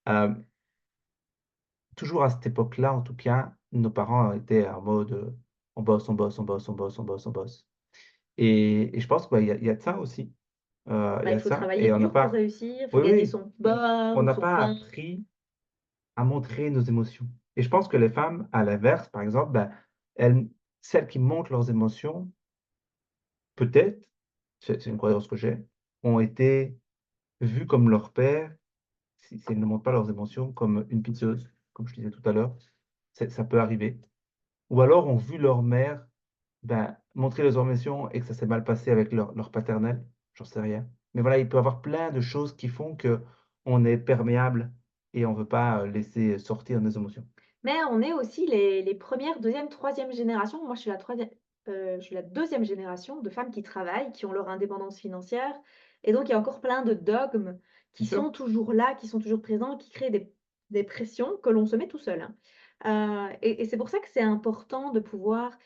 euh, Toujours à cette époque-là, en tout cas, nos parents étaient en mode on bosse, on bosse, on bosse, on bosse, on bosse, on bosse. Et je pense qu'il y a de ça aussi. Il Bah, y a il de faut ça. travailler Et on n'a dur pour pas. réussir, il faut Oui, gagner oui. son beurre On ou n'a son pas pain. appris à montrer nos émotions. Et je pense que les femmes, à l'inverse, par exemple, ben, celles qui montrent leurs émotions, peut-être, c'est une croyance que j'ai, ont été vues comme leur père, si elles ne montrent pas leurs émotions, comme une piteuse, comme je disais tout à l'heure. Ça peut arriver. Ou alors ont vu leur mère ben, montrer leurs émotions et que ça s'est mal passé avec leur paternel, j'en sais rien. Mais voilà, il peut y avoir plein de choses qui font que on est perméable et on ne veut pas laisser sortir nos émotions. Mais on est aussi les 1res, 2e, 3e génération. Moi, je suis la 2e génération de femmes qui travaillent, qui ont leur indépendance financière et donc il y a encore plein de dogmes qui Bien sûr. sont toujours là, qui sont toujours présents, qui créent des pressions que l'on se met tout seul, hein. Et c'est pour ça que c'est important de pouvoir,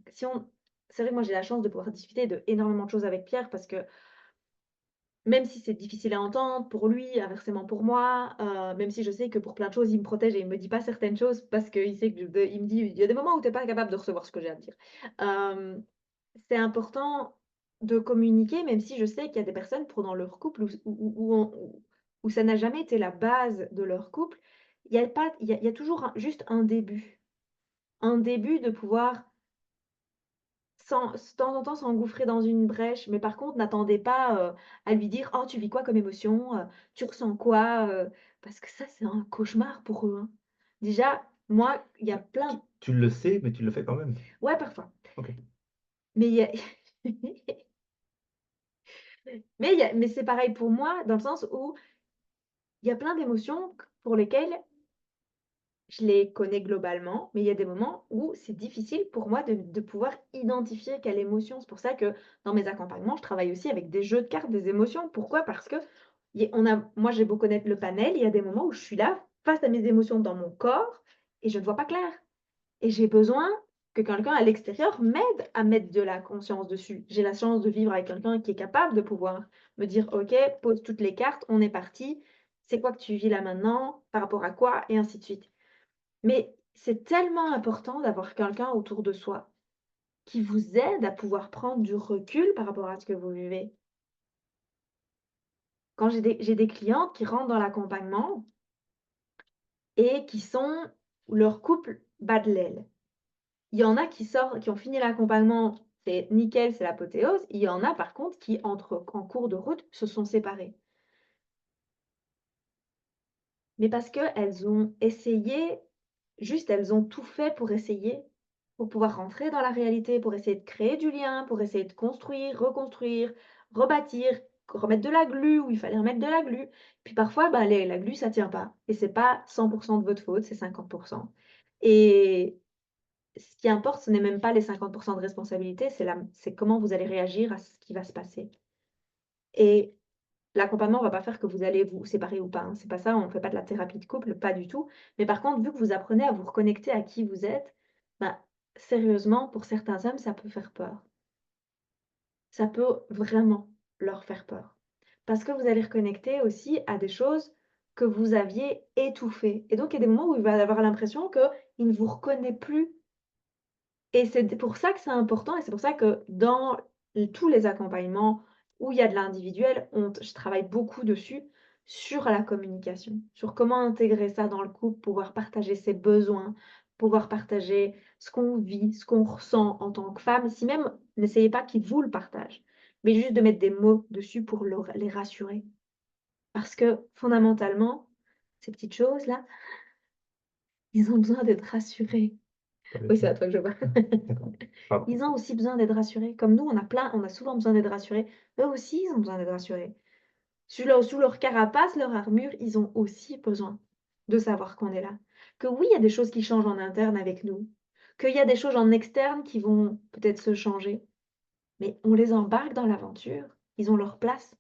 si on c'est vrai que moi, j'ai la chance de pouvoir discuter de énormément de choses avec Pierre parce que même si c'est difficile à entendre pour lui, inversement pour moi, même si je sais que pour plein de choses, il me protège et il me dit pas certaines choses parce qu'il sait que il me dit: «Il y a des moments où tu es pas capable de recevoir ce que j'ai à te dire». Hem, c'est important de communiquer, même si je sais qu'il y a des personnes pour dans leur couple où ça n'a jamais été la base de leur couple, il y a toujours juste un début. Un début de pouvoir sans de temps en temps s'engouffrer dans une brèche, mais par contre, n'attendez pas, à lui dire: «Oh, tu vis quoi comme émotion? Tu ressens quoi?» Parce que ça, c'est un cauchemar pour eux, hein. Déjà, moi, il y a Tu plein tu le sais, mais tu le fais quand même? ouais, parfois, OK. mais il y a mais c'est pareil pour moi dans le sens où il y a plein d'émotions pour lesquelles je les connais globalement, mais il y a des moments où c'est difficile pour moi de pouvoir identifier quelle émotion. C'est pour ça que dans mes accompagnements, je travaille aussi avec des jeux de cartes des émotions. Pourquoi? Parce que moi, j'ai beau connaître le panel, il y a des moments où je suis là, face à mes émotions dans mon corps et je ne vois pas clair. Et j'ai besoin que quelqu'un à l'extérieur m'aide à mettre de la conscience dessus. J'ai la chance de vivre avec quelqu'un qui est capable de pouvoir me dire: «OK, pose toutes les cartes, on est parti. C'est quoi que tu vis là maintenant? Par rapport à quoi?» et ainsi de suite. Mais c'est tellement important d'avoir quelqu'un autour de soi qui vous aide à pouvoir prendre du recul par rapport à ce que vous vivez. Quand j'ai des clientes qui rentrent dans l'accompagnement et où leur couple bat de l'aile. Il y en a qui ont fini l'accompagnement, c'est nickel, c'est l'apothéose. Il y en a par contre qui, en cours de route, se sont séparés. Mais parce qu'elles ont essayé, juste elles ont tout fait pour essayer, pour pouvoir rentrer dans la réalité, pour essayer de créer du lien, pour essayer de construire, rebâtir, remettre de la glu où il fallait remettre de la glu. Puis parfois, bah, la glu, ça tient pas. Et c'est pas 100% de votre faute, c'est 50%. Et ce qui importe, ce n'est même pas les 50% de responsabilité, c'est comment vous allez réagir à ce qui va se passer. Et l'accompagnement va pas faire que vous allez vous séparer ou pas, hein. C'est pas ça, on fait pas de la thérapie de couple, pas du tout. Mais par contre, vu que vous apprenez à vous reconnecter à qui vous êtes, bah, sérieusement, pour certains hommes, ça peut faire peur. Ça peut vraiment leur faire peur. Parce que vous allez reconnecter aussi à des choses que vous aviez étouffées. Et donc, il y a des moments où il va avoir l'impression qu'il ne vous reconnaît plus. Et c'est pour ça que c'est important et c'est pour ça que dans tous les accompagnements où il y a de l'individuel, je travaille beaucoup dessus, sur la communication, sur comment intégrer ça dans le couple, pouvoir partager ses besoins, pouvoir partager ce qu'on vit, ce qu'on ressent en tant que femme. Si même, n'essayez pas qu'ils vous le partagent, mais juste de mettre des mots dessus pour les rassurer. Parce que fondamentalement, ces petites choses-là, ils ont besoin d'être rassurés. Pas Oui, avec c'est moi. à toi que je parle. D'accord. Pardon. Ils ont aussi besoin d'être rassurés. Comme nous, on a souvent besoin d'être rassurés. Eux aussi, ils ont besoin d'être rassurés. Sous leur carapace, leur armure, ils ont aussi besoin de savoir qu'on est là. Que oui, il y a des choses qui changent en interne avec nous. Qu'il y a des choses en externe qui vont peut-être se changer. Mais on les embarque dans l'aventure. Ils ont leur place.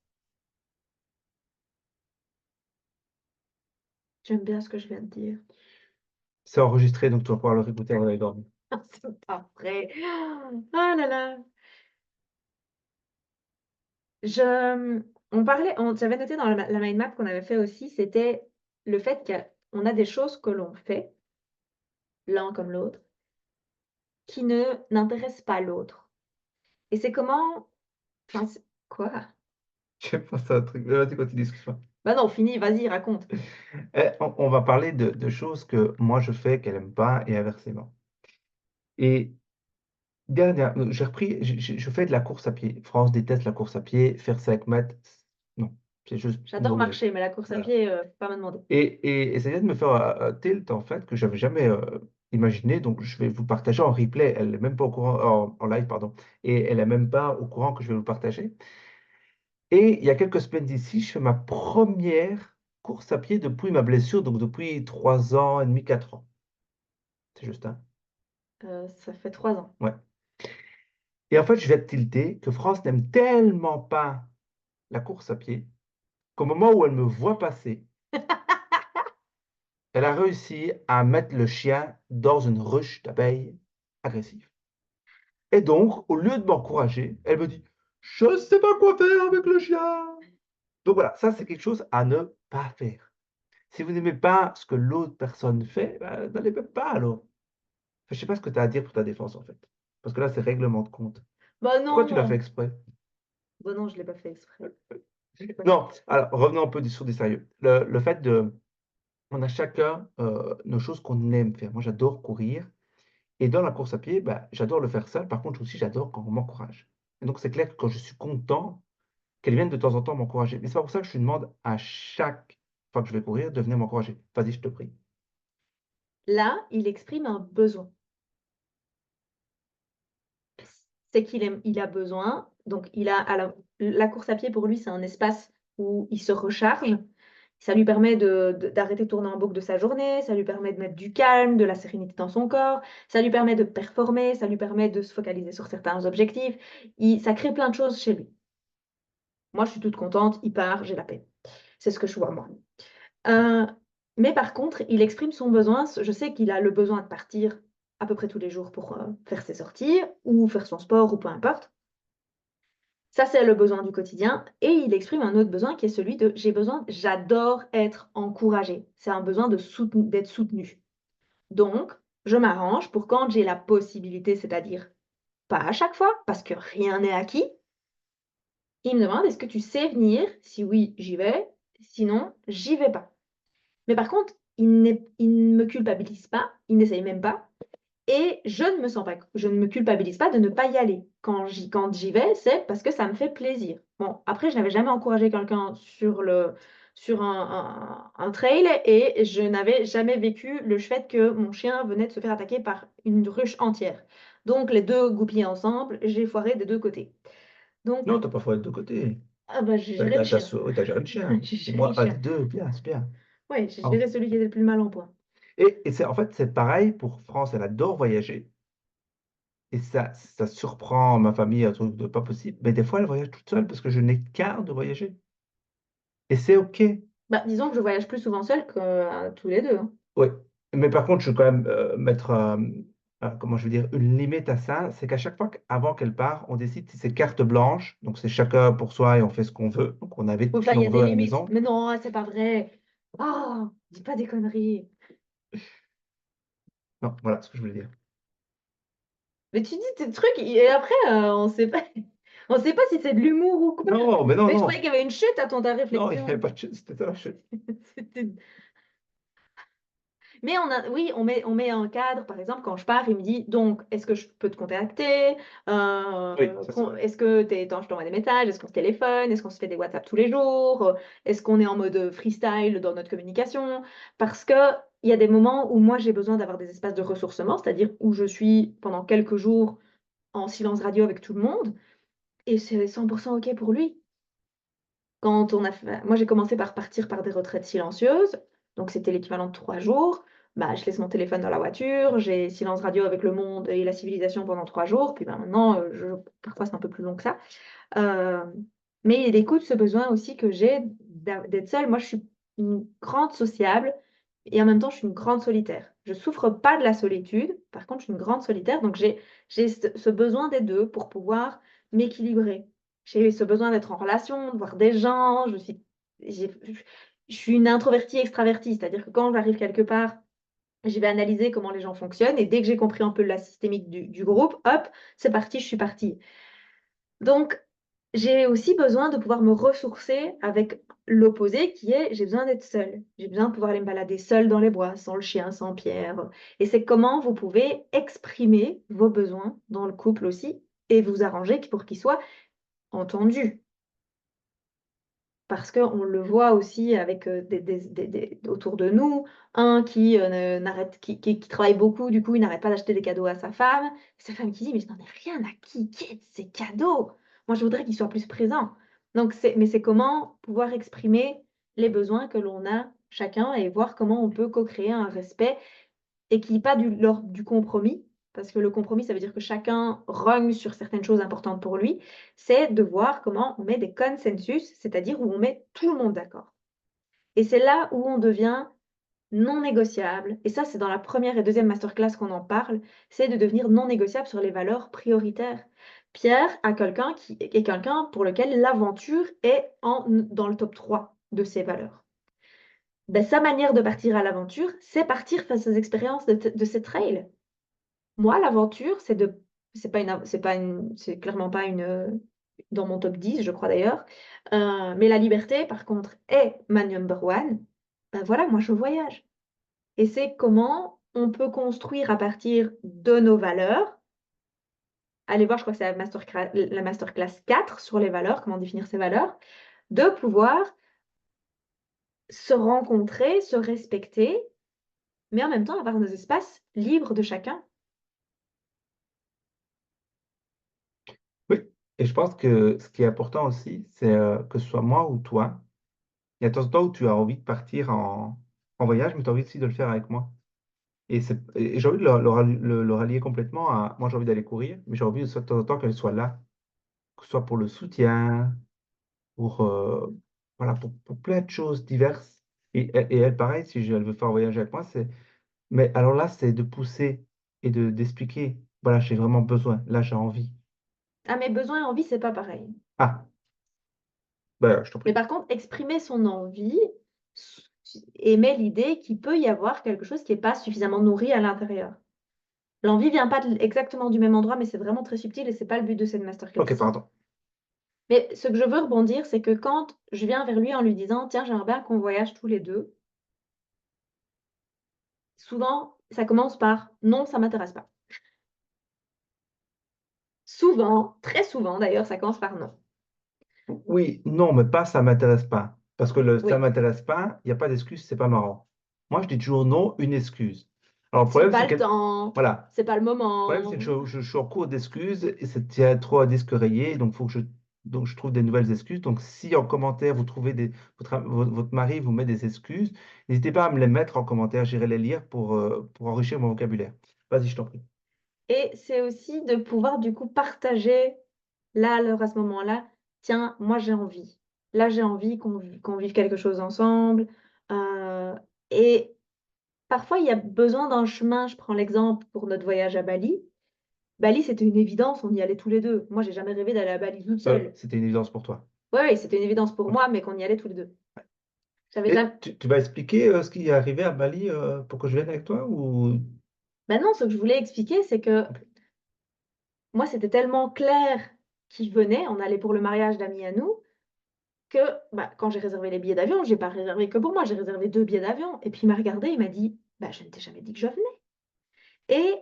J'aime bien ce que je viens de dire. C'est enregistré, donc tu vas pouvoir le réécouter avant d'aller dormir. C'est pas vrai. Ah là là. J'avais noté dans la mind map qu'on avait fait aussi, c'était le fait qu'on a des choses que l'on fait, l'un comme l'autre, qui ne n'intéressent pas l'autre. Et c'est comment enfin, quoi? J'ai pensé à un truc. Vas-y, continue, excuse-moi. Bah non, fini, vas-y, raconte. On va parler de choses que moi je fais, qu'elle aime pas et inversement. Et j'ai repris, je fais de la course à pied. France déteste la course à pied, faire 5 mètres, non, c'est juste J'adore no way. marcher, mais la course à Voilà. pied, faut pas me demander. Et ça vient de me faire un tilt en fait que j'avais jamais imaginé. Donc je vais vous partager en replay. Elle est même pas au courant, en live, pardon. Et elle est même pas au courant que je vais vous partager. Et il y a quelques semaines d'ici, je fais ma première course à pied depuis ma blessure, donc depuis 3 ans et demi, 4 ans. C'est juste un. Ça fait 3 ans. Ouais. Et en fait, je vais être tilté que France n'aime tellement pas la course à pied qu'au moment où elle me voit passer, elle a réussi à mettre le chien dans une ruche d'abeilles agressive. Et donc, au lieu de m'encourager, elle me dit, je ne sais pas quoi faire avec le chien. Donc voilà, ça c'est quelque chose à ne pas faire. Si vous n'aimez pas ce que l'autre personne fait, bah, n'allez même pas alors. Enfin, je ne sais pas ce que tu as à dire pour ta défense en fait. Parce que là, c'est règlement de compte. Bah Pourquoi tu l'as fait non! exprès? Bah non, je l'ai pas fait exprès. Je l'ai pas fait Non, exprès. alors revenons un peu sur des sérieux. Le fait de, on a chacun nos choses qu'on aime faire. Moi, j'adore courir. Et dans la course à pied, bah, j'adore le faire seul. Par contre, aussi, j'adore quand on m'encourage. Et donc, c'est clair que quand je suis content, qu'elle vienne de temps en temps m'encourager. Mais c'est pas pour ça que je lui demande à chaque fois que je vais courir de venir m'encourager. Vas-y, je te prie. Là, il exprime un besoin. C'est il a besoin, donc il a alors la course à pied pour lui, c'est un espace où il se recharge. Ça lui permet d'arrêter de tourner en boucle de sa journée, ça lui permet de mettre du calme, de la sérénité dans son corps, ça lui permet de performer, ça lui permet de se focaliser sur certains objectifs. Ça crée plein de choses chez lui. Moi, je suis toute contente, il part, j'ai la paix. C'est ce que je vois moi. Heu, mais par contre, il exprime son besoin. Je sais qu'il a le besoin de partir à peu près tous les jours pour, faire ses sorties ou faire son sport ou peu importe. Ça, c'est le besoin du quotidien et il exprime un autre besoin qui est celui de: j'adore être encouragé. C'est un besoin d'être soutenu. Donc, je m'arrange pour quand j'ai la possibilité, c'est-à-dire pas à chaque fois parce que rien n'est acquis, il me demande: «Est-ce que tu sais venir? Si oui, j'y vais, sinon j'y vais pas». Mais par contre, il ne me culpabilise pas, il n'essaye même pas et je ne me culpabilise pas de ne pas y aller. Quand j'y vais, c'est parce que ça me fait plaisir. Bon, après, je n'avais jamais encouragé quelqu'un sur un trail et je n'avais jamais vécu le fait que mon chien venait de se faire attaquer par une ruche entière. Donc les 2 goupillés ensemble, j'ai foiré des 2 côtés. Donc Non, t'as pas foiré de deux côtés. ah bah, j'ai géré le chien. T'as géré le chien. J'ai Et géré le moi, un chien. des deux, bien, c'est bien. Ouais, j'ai Bravo. géré celui qui était le plus mal en point. Et c'est en fait, c'est pareil pour France. Elle adore voyager. Et ça surprend ma famille, un truc de pas possible. Mais des fois, elle voyage toute seule parce que je n'ai qu'un de voyager. Et c'est OK. Bah, disons que je voyage plus souvent seule que, tous les 2, hein. Oui, mais par contre, je veux quand même mettre, comment je veux dire, une limite à ça. C'est qu'à chaque fois qu'avant qu'elle part, on décide si c'est carte blanche. Donc, c'est chacun pour soi et on fait ce qu'on veut. Donc, on invite Enfin, qui il y on a des veut à la limites. maison. Mais non, c'est pas vrai. Oh, dis pas des conneries. Non, voilà ce que je voulais dire. Mais tu dis tes trucs et après, on sait pas si c'est de l'humour ou quoi. Non, mais non, Mais je non. croyais qu'il y avait une chute à ta Non, il n'y avait réflexion. pas de chute, c'était ça la chute. C'était Mais oui, on met un cadre, par exemple, quand je pars, il me dit: «Donc, est-ce que je peux te contacter? Oui, ça c'est vrai. Est-ce que tu es je t'envoie des messages? Est-ce qu'on se téléphone? Est-ce qu'on se fait des WhatsApp tous les jours? Est-ce qu'on est en mode, freestyle dans notre communication?» Parce qu'il y a des moments où moi, j'ai besoin d'avoir des espaces de ressourcement, c'est-à-dire où je suis pendant quelques jours en silence radio avec tout le monde et c'est 100 OK pour lui. Quand on a fait Moi, j'ai commencé par partir par des retraites silencieuses, donc c'était l'équivalent de 3 jours. Bah, je laisse mon téléphone dans la voiture, j'ai silence radio avec le monde et la civilisation pendant 3 jours, puis, bah, maintenant, parfois c'est un peu plus long que ça. Hem, mais il écoute ce besoin aussi que j'ai d'être seule. Moi, je suis une grande sociable et en même temps, je suis une grande solitaire. Je souffre pas de la solitude, par contre, je suis une grande solitaire, donc j'ai ce besoin des 2 pour pouvoir m'équilibrer. J'ai ce besoin d'être en relation, de voir des gens, j'ai je suis une introvertie extravertie, c'est-à-dire que quand j'arrive quelque part, je vais analyser comment les gens fonctionnent et dès que j'ai compris un peu la systémique du groupe, hop, c'est parti, je suis partie. Donc, j'ai aussi besoin de pouvoir me ressourcer avec l'opposé qui est j'ai besoin d'être seule. J'ai besoin de pouvoir aller me balader seule dans les bois, sans le chien, sans Pierre. Et c'est comment vous pouvez exprimer vos besoins dans le couple aussi et vous arranger pour qu'ils soient entendus. Parce qu'on le voit aussi avec, des autour de nous, un qui, ne n'arrête qui travaille beaucoup, du coup, il n'arrête pas d'acheter des cadeaux à sa femme qui dit: «Mais je n'en ai rien à qui de ces cadeaux? Moi, je voudrais qu'ils soient plus présents». Donc c'est comment pouvoir exprimer les besoins que l'on a chacun et voir comment on peut co-créer un respect et qui est pas l'ordre du compromis, parce que le compromis, ça veut dire que chacun rogne sur certaines choses importantes pour lui. C'est de voir comment on met des consensus, c'est-à-dire où on met tout le monde d'accord. Et c'est là où on devient non négociables, et ça, c'est dans la première et deuxième masterclass qu'on en parle, c'est de devenir non négociable sur les valeurs prioritaires. Pierre est quelqu'un pour lequel l'aventure est dans le top 3 de ses valeurs. Ben, sa manière de partir à l'aventure, c'est partir face aux expériences de ces trails. Moi, l'aventure, c'est clairement pas dans mon top 10, je crois d'ailleurs. Mais la liberté, par contre, est ma number one. Ben voilà, moi, je voyage. Et c'est comment on peut construire à partir de nos valeurs. Allez voir, je crois que c'est la masterclass 4 sur les valeurs, comment définir ses valeurs, de pouvoir se rencontrer, se respecter, mais en même temps avoir nos espaces libres de chacun. Oui, et je pense que ce qui est important aussi, c'est que ce soit moi ou toi, il y a de temps en temps où tu as envie de partir en voyage, mais tu as envie aussi de le faire avec moi. Et j'ai envie de le rallier complètement à moi, j'ai envie d'aller courir, mais j'ai envie de temps en temps qu'elle soit là, que ce soit pour le soutien, pour, voilà, pour plein de choses diverses. Et elle, pareil, si elle veut faire un voyage avec moi, c'est. Mais alors là, c'est de pousser et d'expliquer, voilà, j'ai vraiment besoin, là, j'ai envie. Ah, mes besoins et envies, c'est pas pareil. Ah, ben, je t'en Mais prie. par contre, exprimer son envie émet l'idée qu'il peut y avoir quelque chose qui n'est pas suffisamment nourri à l'intérieur. L'envie vient pas exactement du même endroit, mais c'est vraiment très subtil et c'est pas le but de cette Ok, masterclass. pardon. Mais ce que je veux rebondir, c'est que quand je viens vers lui en lui disant, tiens, j'aimerais bien qu'on voyage tous les deux, souvent, ça commence par non, ça m'intéresse pas. Souvent, très souvent d'ailleurs, ça commence par non. Oui, non, mais pas ça m'intéresse pas. Parce que le ça Oui, m'intéresse pas, il n'y a pas d'excuse, c'est pas marrant. Moi, je dis toujours non, une excuse. Alors, le j'ai problème, pas c'est le que, temps, voilà, c'est pas le le problème, c'est que moment. je suis en cours d'excuses et il y a trop à disque rayé, donc faut que donc je trouve des nouvelles excuses. Donc, si en commentaire, vous trouvez votre mari vous met des excuses, n'hésitez pas à me les mettre en commentaire, j'irai les lire pour enrichir mon vocabulaire. Vas-y, je t'en prie. Et c'est aussi de pouvoir du coup partager là, alors à ce moment-là, tiens, moi j'ai envie. Là, j'ai envie qu'on vive quelque chose ensemble. Et parfois, il y a besoin d'un chemin. Je prends l'exemple pour notre voyage à Bali. Bali, c'était une évidence, on y allait tous les deux. Moi, j'ai jamais rêvé d'aller à Bali toute seule. C'était une évidence pour toi. Oui, oui, c'était une évidence pour Ok. moi, mais qu'on y allait tous les deux. J'avais Et jamais. tu vas expliquer ce qui est arrivé à Bali pour que je vienne avec toi ou... Maintenant, ce que je voulais expliquer, c'est que Ok. moi, c'était tellement clair qui venait. On allait pour le mariage d'amis à nous. Que, bah, quand j'ai réservé les billets d'avion, j'ai pas réservé que pour moi, j'ai réservé 2 billets d'avion et puis il m'a regardé, il m'a dit: «Bah, je ne t'ai jamais dit que je venais» et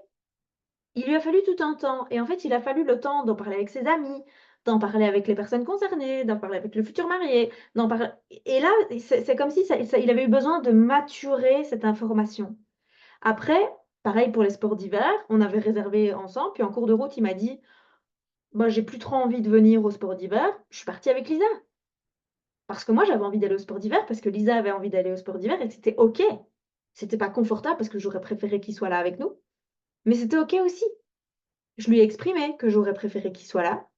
il lui a fallu tout un temps et en fait, il a fallu le temps d'en parler avec ses amis, d'en parler avec les personnes concernées, d'en parler avec le futur marié, d'en parler et là, c'est comme si il avait eu besoin de maturer cette information. Après, pareil pour les sports d'hiver, on avait réservé ensemble, puis en cours de route, il m'a dit: «Bah, j'ai plus trop envie de venir aux sports d'hiver». Je suis partie avec Lisa. Parce que moi, j'avais envie d'aller au sport d'hiver, parce que Lisa avait envie d'aller au sport d'hiver et c'était OK. C'était pas confortable parce que j'aurais préféré qu'il soit là avec nous, mais c'était OK aussi. Je lui ai exprimé que j'aurais préféré qu'il soit là,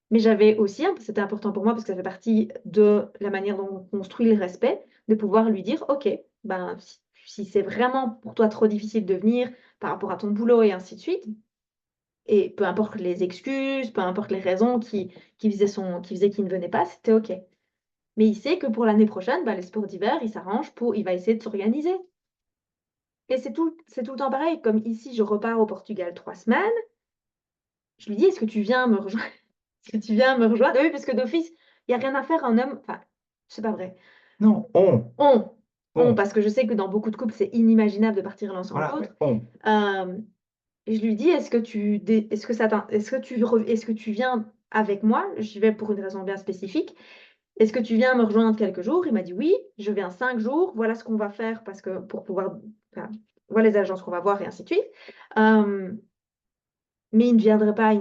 mais j'avais aussi c'était important pour moi parce que ça fait partie de la manière dont on construit le respect, de pouvoir lui dire: «OK, ben, si c'est vraiment pour toi trop difficile de venir par rapport à ton boulot et ainsi de suite» et peu importe les excuses, peu importe les raisons qui faisaient qu'il ne venait pas, c'était OK. Mais il sait que pour l'année prochaine, bah, les sports d'hiver, il va essayer de s'organiser. Et c'est tout le temps pareil, comme ici, je repars au Portugal 3 semaines, je lui dis: «Est-ce que tu viens me rejoindre? Est-ce que tu viens me rejoindre?» Ah oui, parce que d'office, il y a rien à faire, un homme enfin, c'est pas vrai. Non, On on, parce que je sais que dans beaucoup de couples, c'est inimaginable de partir l'un sans voilà, mais l'autre. on. Hem, et je lui dis: Est-ce que tu viens avec moi?» J'y vais pour une raison bien spécifique. «Est-ce que tu viens me rejoindre quelques jours?» Il m'a dit: «Oui, je viens 5 jours, voilà ce qu'on va faire parce que pour pouvoir enfin, voilà les agences qu'on va voir» et ainsi de suite. Hem, mais il ne viendrait pas.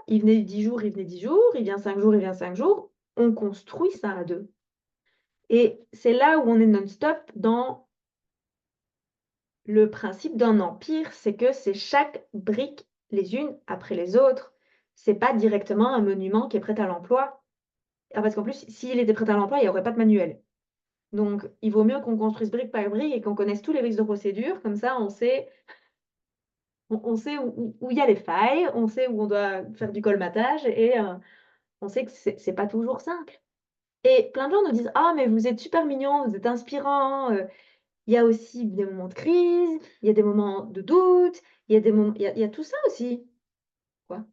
Il venait 10 jours, il venait 10 jours, il vient 5 jours, il vient 5 jours. On construit ça à 2 et c'est là où on est non-stop dans le principe d'un empire, c'est que c'est chaque brique les unes après les autres. C'est pas directement un monument qui est prêt à l'emploi. Ah parce qu'en plus, s'il était prêt à l'emploi, il y aurait pas de manuel. Donc, il vaut mieux qu'on construise brique par brique et qu'on connaisse tous les risques de procédure. Comme ça, on sait où il y a les failles, on sait où on doit faire du colmatage et on sait que c'est pas toujours simple. Et plein de gens nous disent: «Ah, mais vous êtes super mignons, vous êtes inspirants, il y a aussi des moments de crise, il y a des moments de doute, il y a des moments il y a tout ça aussi». Quoi?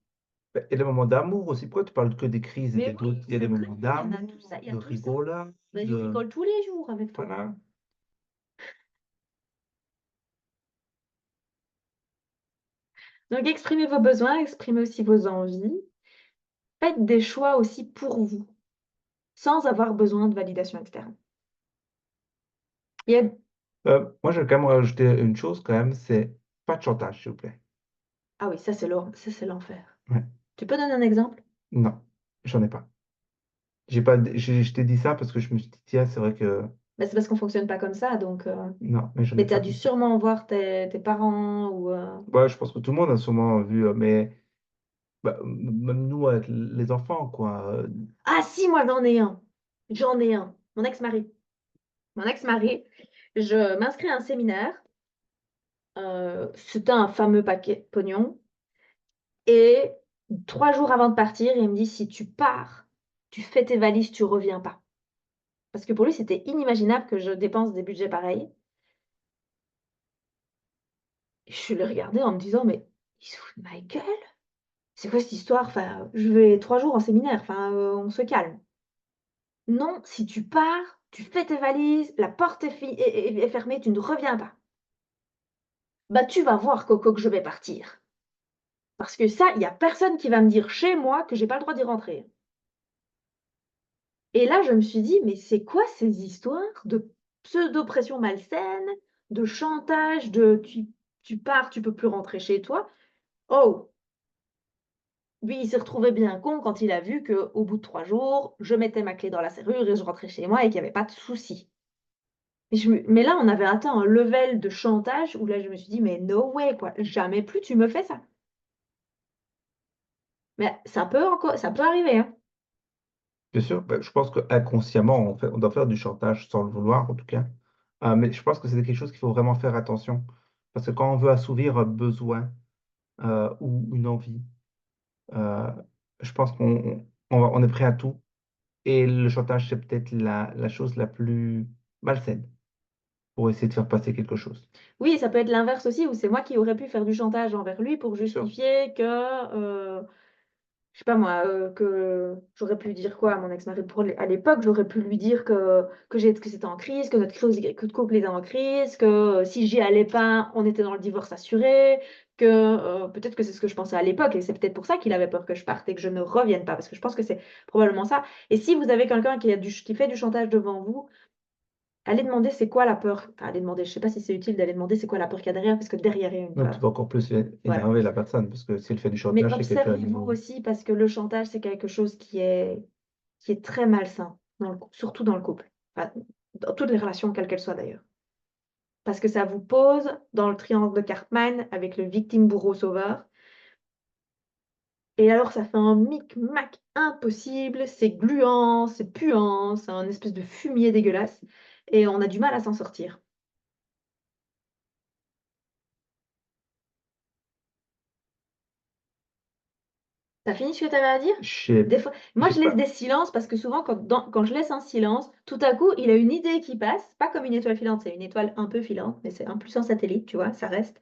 Et les moments d'amour aussi. Pourquoi tu parles que des crises et Mais des oui, doutes? Il y a des c'est vrai, moments il y en d'amour, a tout ça, il y a de tout ça. rigolade, Bah, je rigole tous les jours avec toi. voilà. Donc exprimez vos besoins, exprimez aussi vos envies. Faites des choix aussi pour vous, sans avoir besoin de validation externe. Il y a Moi, je vais quand même rajouter une chose quand même, c'est pas de chantage, s'il vous plaît. Ah oui, ça c'est l'enfer. Ouais. Tu peux donner un exemple? Non, j'en ai pas. J'ai pas, je t'ai dit ça parce que je me suis dit, tiens, c'est vrai que Bah, c'est parce qu'on fonctionne pas comme ça, donc non, mais j'en ai mais tu pas as dû comme ça. sûrement voir tes parents ou Ouais, je pense que tout le monde a sûrement vu, mais bah, même nous, avec les enfants, quoi. ah si, moi j'en ai un! J'en ai un, mon ex-mari. Mon ex-mari, je m'inscris à un séminaire, c'était un fameux paquet de pognon et 3 jours avant de partir, il me dit: «Si tu pars, tu fais tes valises, tu reviens pas». Parce que pour lui, c'était inimaginable que je dépense des budgets pareils. Je l'ai regardé en me disant: «Mais il se fout de ma gueule? C'est quoi cette histoire? Enfin, je vais 3 jours en séminaire, enfin, on se calme». Non, si tu pars, tu fais tes valises, la porte est fermée, tu ne reviens pas. Bah, tu vas voir Coco que je vais partir. Parce que ça, il y a personne qui va me dire chez moi que j'ai pas le droit d'y rentrer. Et là, je me suis dit: «Mais c'est quoi ces histoires de pseudo-pression malsaine, de chantage, de tu pars, tu peux plus rentrer chez toi?» Oh! Lui, il s'est retrouvé bien con quand il a vu qu'au bout de 3 jours, je mettais ma clé dans la serrure et je rentrais chez moi et qu'il y avait pas de souci. Mais là, on avait atteint un level de chantage où là, je me suis dit: «Mais no way quoi, jamais plus tu me fais ça». Mais ça peut arriver, hein. Bien sûr, bah, je pense qu'inconsciemment, on doit faire du chantage sans le vouloir, en tout cas. Mais je pense que c'est quelque chose qu'il faut vraiment faire attention. Parce que quand on veut assouvir un besoin ou une envie, euh, je pense on est prêt à tout. Et le chantage, c'est peut-être la chose la plus malsaine pour essayer de faire passer quelque chose. Oui, ça peut être l'inverse aussi, où c'est moi qui aurais pu faire du chantage envers lui pour Bien sûr. justifier je sais pas moi, que j'aurais pu dire quoi à mon ex-mari à l'époque? J'aurais pu lui dire que c'était en crise, que notre couple était en crise, que si j'y allais pas, on était dans le divorce assuré, que, peut-être que c'est ce que je pensais à l'époque et c'est peut-être pour ça qu'il avait peur que je parte et que je ne revienne pas, parce que je pense que c'est probablement ça. Et si vous avez quelqu'un qui fait du chantage devant vous, allez demander c'est quoi la peur, enfin allez demander, je sais pas si c'est utile d'aller demander c'est quoi la peur qu'il y a derrière, parce que derrière il y a une Donc, tu peur. vas encore plus Voilà. énerver la personne, parce que si elle fait du Mais chantage, c'est quelqu'un à observez-vous nouveau. aussi parce que le chantage, c'est quelque chose qui est très malsain dans le cou surtout dans le couple. Enfin, dans toutes les relations, quelles qu'elles soient d'ailleurs. Parce que ça vous pose dans le triangle de Karpman avec le victime, bourreau, sauveur et alors ça fait un micmac impossible, c'est gluant, c'est puant, c'est un espèce de fumier dégueulasse et on a du mal à s'en sortir. Tu as fini ce que tu avais à dire? Des fois moi J'ai je laisse pas, des silences parce que souvent quand je laisse un silence, tout à coup, il a une idée qui passe, pas comme une étoile filante, c'est une étoile un peu filante, mais c'est un plus un satellite, tu vois? Ça reste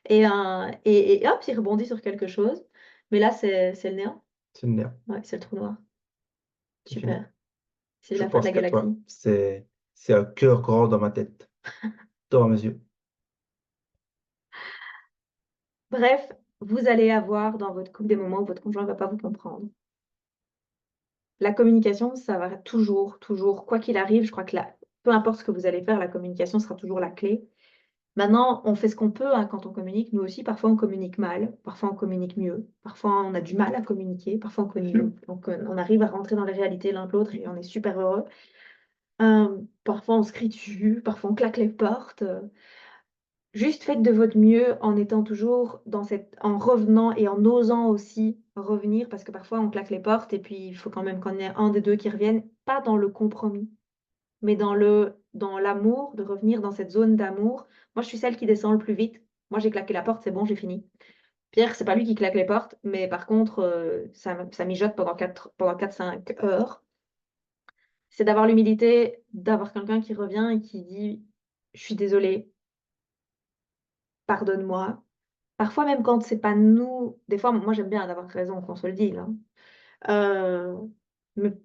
et hop, il rebondit sur quelque chose. Mais là, c'est le néant. c'est une merde, Ouais, c'est le trou noir. c'est fini. Super. C'est Je la fin de pense la qu'à toi, galaxie. c'est un cœur grand dans ma tête, dans mes yeux. Bref, vous allez avoir dans votre couple des moments où votre conjoint ne va pas vous comprendre. La communication, ça va toujours, toujours, quoi qu'il arrive, je crois que peu importe ce que vous allez faire, la communication sera toujours la clé. Maintenant, on fait ce qu'on peut, hein, quand on communique. Nous aussi, parfois, on communique mal, parfois, on communique mieux, parfois, on a du mal à communiquer, parfois, on communique. Donc, on arrive à rentrer dans les réalités l'un de l'autre et on est super heureux. Parfois, on se crie dessus, parfois, on claque les portes. Juste faites de votre mieux en étant toujours en revenant et en osant aussi revenir, parce que parfois, on claque les portes et puis il faut quand même qu'on ait un des deux qui revienne, pas dans le compromis, mais dans le dans l'amour, de revenir dans cette zone d'amour. Moi, je suis celle qui descend le plus vite. Moi, j'ai claqué la porte, c'est bon, j'ai fini. Pierre, c'est pas lui qui claque les portes, mais par contre, ça mijote pendant 4-5 heures. C'est d'avoir l'humilité, d'avoir quelqu'un qui revient et qui dit, je suis désolée, pardonne-moi. Parfois, même quand c'est pas nous, des fois, moi, j'aime bien d'avoir raison, qu'on se le dise, hein. Euh,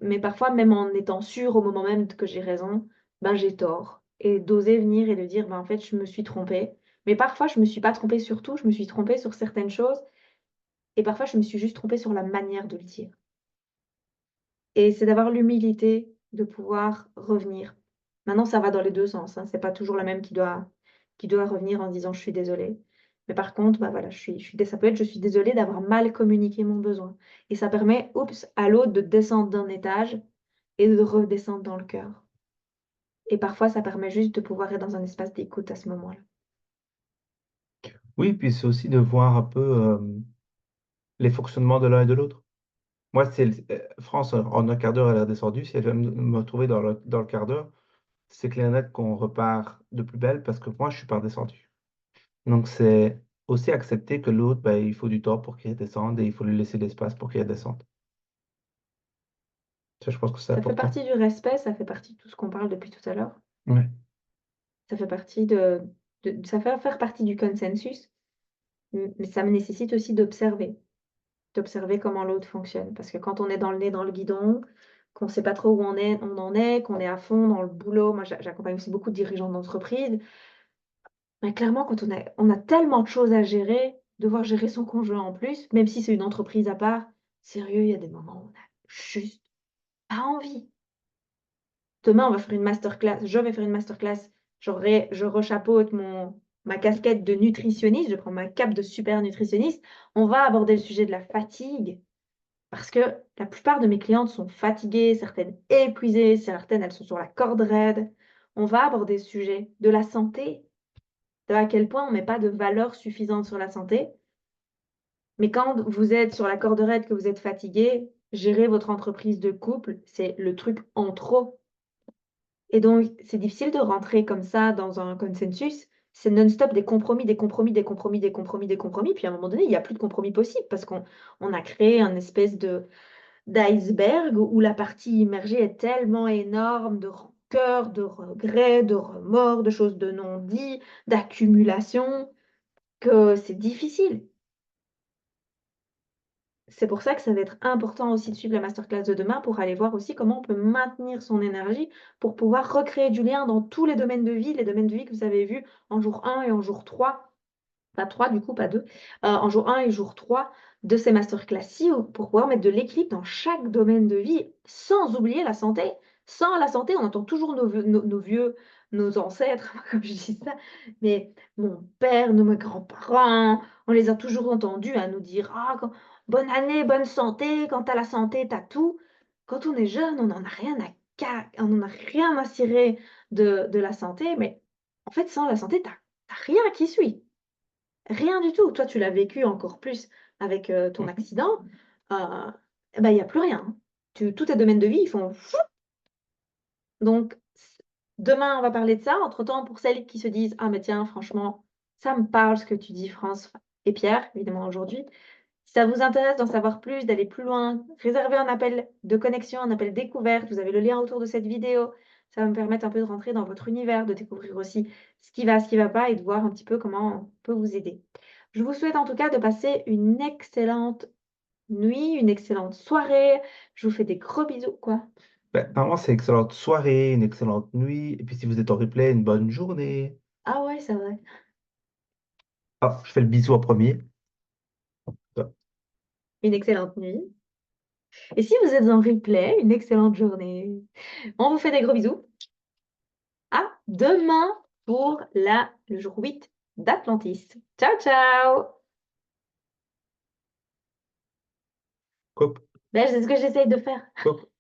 mais parfois, même en étant sûre au moment même que j'ai raison, ben, j'ai tort. Et d'oser venir et de dire, ben, en fait, je me suis trompée. Mais parfois, je me suis pas trompée sur tout, je me suis trompée sur certaines choses. Et parfois, je me suis juste trompée sur la manière de le dire. Et c'est d'avoir l'humilité de pouvoir revenir. Maintenant, ça va dans les 2 sens, hein. C'est pas toujours la même qui doit revenir en disant: «Je suis désolée». Mais par contre, bah, voilà, ça peut être: «Je suis désolée d'avoir mal communiqué mon besoin» et ça permet, oups, à l'autre de descendre d'un étage et de redescendre dans le cœur et parfois, ça permet juste de pouvoir être dans un espace d'écoute à ce moment-là. Oui, puis c'est aussi de voir un peu les fonctionnements de l'un et de l'autre. Moi, France, en un quart d'heure, elle est redescendue. Si elle vient me retrouver dans le quart d'heure, c'est clair et net qu'on repart de plus belle parce que moi, je suis pas redescendu. Donc, c'est aussi accepter que l'autre, ben, il faut du temps pour qu'il redescende et il faut lui laisser l'espace pour qu'il redescende. Ça, je pense que c'est Ça fait important. partie du respect, ça fait partie de tout ce qu'on parle depuis tout à l'heure. Ouais. Ça fait partie ça fait faire partie du consensus, mais ça me nécessite aussi d'observer comment l'autre fonctionne. Parce que quand on est dans le nez dans le guidon, qu'on ne sait pas trop où on en est, qu'on est à fond dans le boulot, moi j'accompagne aussi beaucoup de dirigeants d'entreprise, mais clairement quand on a tellement de choses à gérer, devoir gérer son conjoint en plus, même si c'est une entreprise à part, sérieux, il y a des moments où on a juste pas envie. Demain, on va faire une masterclass. Je vais faire une masterclass. Je rechapeaute ma casquette de nutritionniste. Je prends ma cape de super nutritionniste. On va aborder le sujet de la fatigue parce que la plupart de mes clientes sont fatiguées, certaines épuisées, certaines elles sont sur la corde raide. On va aborder ce sujet de la santé, de à quel point on met pas de valeur suffisante sur la santé. Mais quand vous êtes sur la corde raide, que vous êtes fatigué, gérer votre entreprise de couple, c'est le truc en trop. Et donc, c'est difficile de rentrer comme ça dans un consensus. C'est non-stop des compromis, des compromis, des compromis, des compromis, des compromis. Puis à un moment donné, il n'y a plus de compromis possible parce qu'on a créé un espèce d'iceberg où la partie immergée est tellement énorme de rancœur, de regrets, de remords, de choses de non-dit, d'accumulation, que c'est difficile. C'est pour ça que ça va être important aussi de suivre la masterclass de demain pour aller voir aussi comment on peut maintenir son énergie pour pouvoir recréer du lien dans tous les domaines de vie, les domaines de vie que vous avez vus en jour 1 et en jour 3, pas 3 du coup, pas 2, en jour 1 et jour 3 de ces masterclass-ci pour pouvoir mettre de l'équilibre dans chaque domaine de vie sans oublier la santé. Sans la santé, on entend toujours nos vieux, nos ancêtres, comme je dis ça, mais mon père, mes grands-parents, on les a toujours entendus à nous dire: «Ah, bonne année, bonne santé, quand tu as la santé, tu as tout». Quand on est jeune, on n'en a rien à cirer de la santé, mais en fait, sans la santé, tu as rien qui suit. Rien du tout. Toi, tu l'as vécu encore plus avec, ton Mhm. accident, heu, et bah, il y a plus rien, hein. Tous tes domaines de vie, ils font donc demain, on va parler de ça. Entre-temps, pour celles qui se disent: «Ah mais tiens, franchement, ça me parle ce que tu dis France et Pierre», évidemment aujourd'hui. Si ça vous intéresse d'en savoir plus, d'aller plus loin, réservez un appel de connexion, un appel découverte. Vous avez le lien autour de cette vidéo. Ça va me permettre un peu de rentrer dans votre univers, de découvrir aussi ce qui va pas et de voir un petit peu comment on peut vous aider. Je vous souhaite en tout cas de passer une excellente nuit, une excellente soirée. Je vous fais des gros bisous, quoi. Ben, normalement, c'est excellente soirée, une excellente nuit. Et puis, si vous êtes en replay, une bonne journée. Ah ouais, c'est vrai. Ah, je fais le bisou en premier. Une excellente nuit. Et si vous êtes en replay, une excellente journée. On vous fait des gros bisous. À demain pour le jour 8 d'Atlantis. Ciao, ciao! Coupe, Ben, c'est ce que j'essaye de faire. coupe.